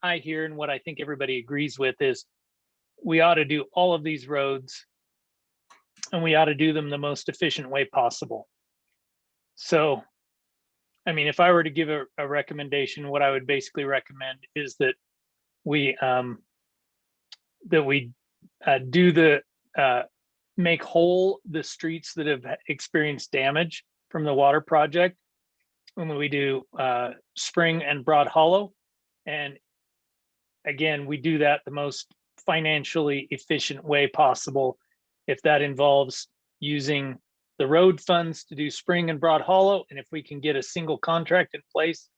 I hear and what I think everybody agrees with is we ought to do all of these roads and we ought to do them the most efficient way possible. So, I mean, if I were to give a recommendation, what I would basically recommend is that we do the make whole the streets that have experienced damage from the water project when we do Spring and Broad Hollow. And again, we do that the most financially efficient way possible. If that involves using the road funds to do Spring and Broad Hollow, and if we can get a single contract in place,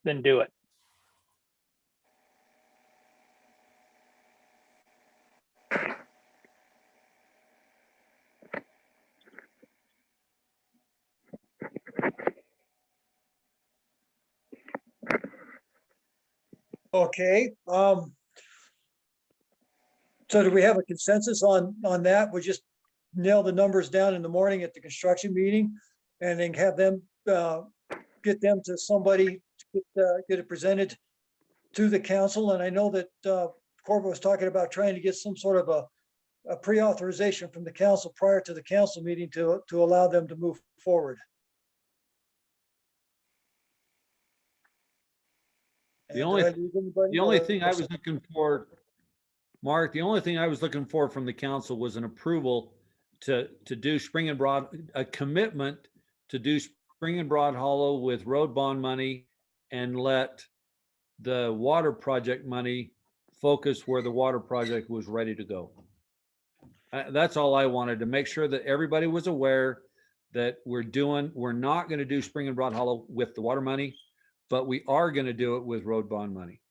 then do it. Okay, so do we have a consensus on that? We just nail the numbers down in the morning at the construction meeting and then have them, get them to somebody, get it presented to the council. And I know that Corbett was talking about trying to get some sort of a pre-authorization from the council prior to the council meeting to allow them to move forward. The And only- did I lose anybody, The only or- thing I was looking for, Mark, the only thing I was looking for from the council was an approval to do Spring and Broad, a commitment to do Spring and Broad Hollow with road bond money and let the water project money focus where the water project was ready to go. That's all I wanted, to make sure that everybody was aware that we're not going to do Spring and Broad Hollow with the water money, but we are going to do it with road bond money.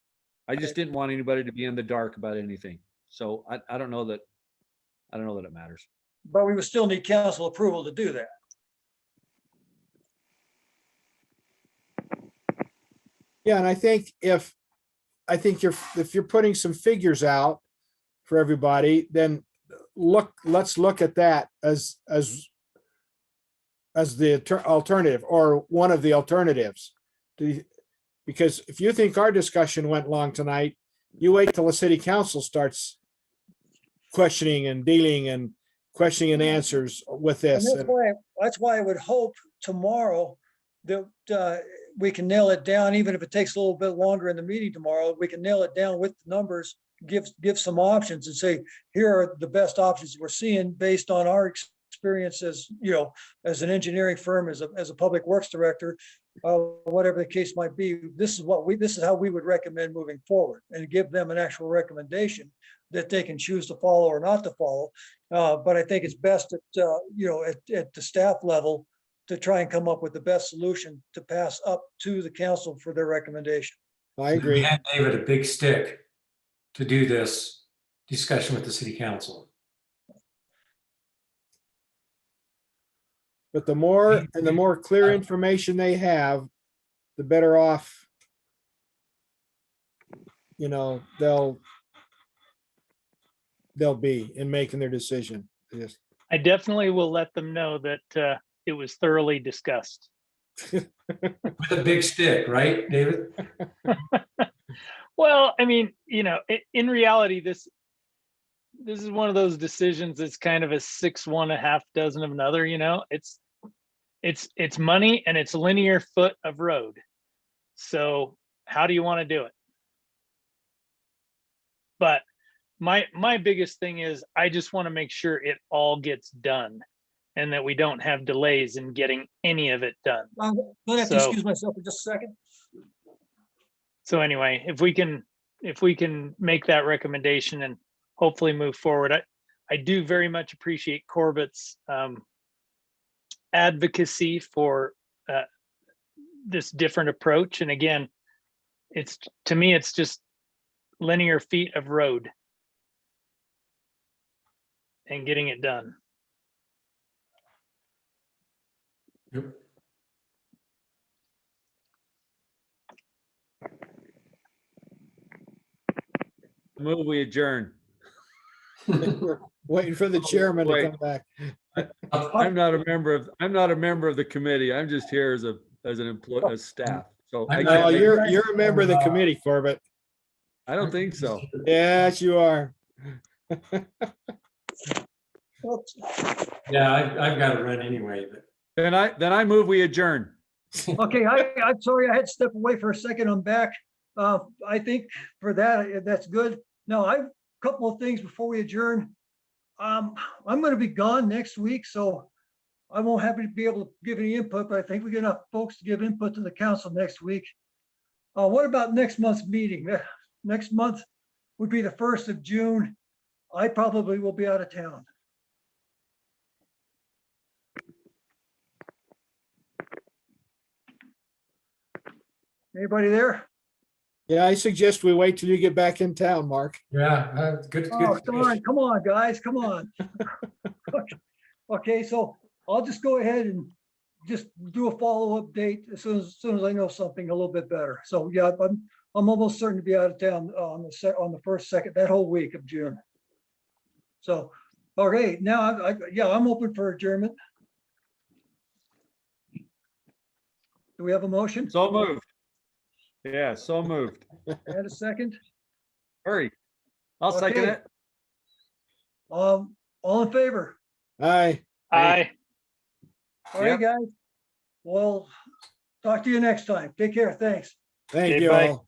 I just didn't want anybody to be in the dark about anything. So I don't know that it matters. But we would still need council approval to do that. yeah, and I think if you're putting some figures out for everybody, then let's look at that as the alternative, or one of the alternatives. Because if you think our discussion went long tonight, you wait till the city council starts questioning and dealing and questioning and answers with And this. that's why I would hope tomorrow that we can nail it down, even if it takes a little bit longer in the meeting tomorrow, we can nail it down with the numbers, give some options and say, here are the best options we're seeing based on our experience as, as an engineering firm, as a public works director, whatever the case might be. This is how we would recommend moving forward, and give them an actual recommendation that they can choose to follow or not to follow. But I think it's best at the staff level to try and come up with the best solution to pass up to the council for their recommendation. I We agree. had David a big stick to do this discussion with the city council. But the more clear information they have, the better off, they'll be in making their decision. Yes. I definitely will let them know that it was thoroughly discussed. With a big stick, right, David? Well, I mean, in reality, this is one of those decisions that's kind of a 6 1 1/2 dozen of another. It's money and it's linear foot of road. So how do you want to do it? But my biggest thing is I just want to make sure it all gets done and that we don't have delays in getting any of it done. I'm gonna have to So- excuse myself for just a second. So anyway, if we can make that recommendation and hopefully move forward, I do very much appreciate Corbett's advocacy for this different approach. And again, to me, it's just linear feet of road and getting it done. Yep. Move, we adjourn. We're waiting for the chairman to Wait. come back. I'm not a member of the committee. I'm just here as an employee, as staff. So I I'm No, can't not- make- you're a member of the committee, Corbett. I don't think so. Yes, you are. Oops. Yeah, I've got to run anyway, but. Then I move, we adjourn. Okay, I'm sorry, I had to step away for a second. I'm back. I think for that, that's good. Now, a couple of things before we adjourn. I'm gonna be gone next week, so I won't have to be able to give any input, but I think we get enough folks to give input to the council next week. What about next month's meeting? Next month would be the 1st of June. I probably will be out of town. Anybody there? Yeah, I suggest we wait till you get back in town, Mark. Yeah, good. Oh, darn, come on, guys, come on. Okay, so I'll just go ahead and just do a follow-up date as soon as I know something a little bit better. So yeah, I'm almost certain to be out of town on the first, second, that whole week of June. So, okay, now I'm open for adjournment. Do we have a motion So moved. Yeah, so moved. and a second? Hurry. I'll second Okay. it. All in favor? Aye. Aye. All right, guys. Well, talk to you next time. Take care. Thank Thank Okay, you bye. all.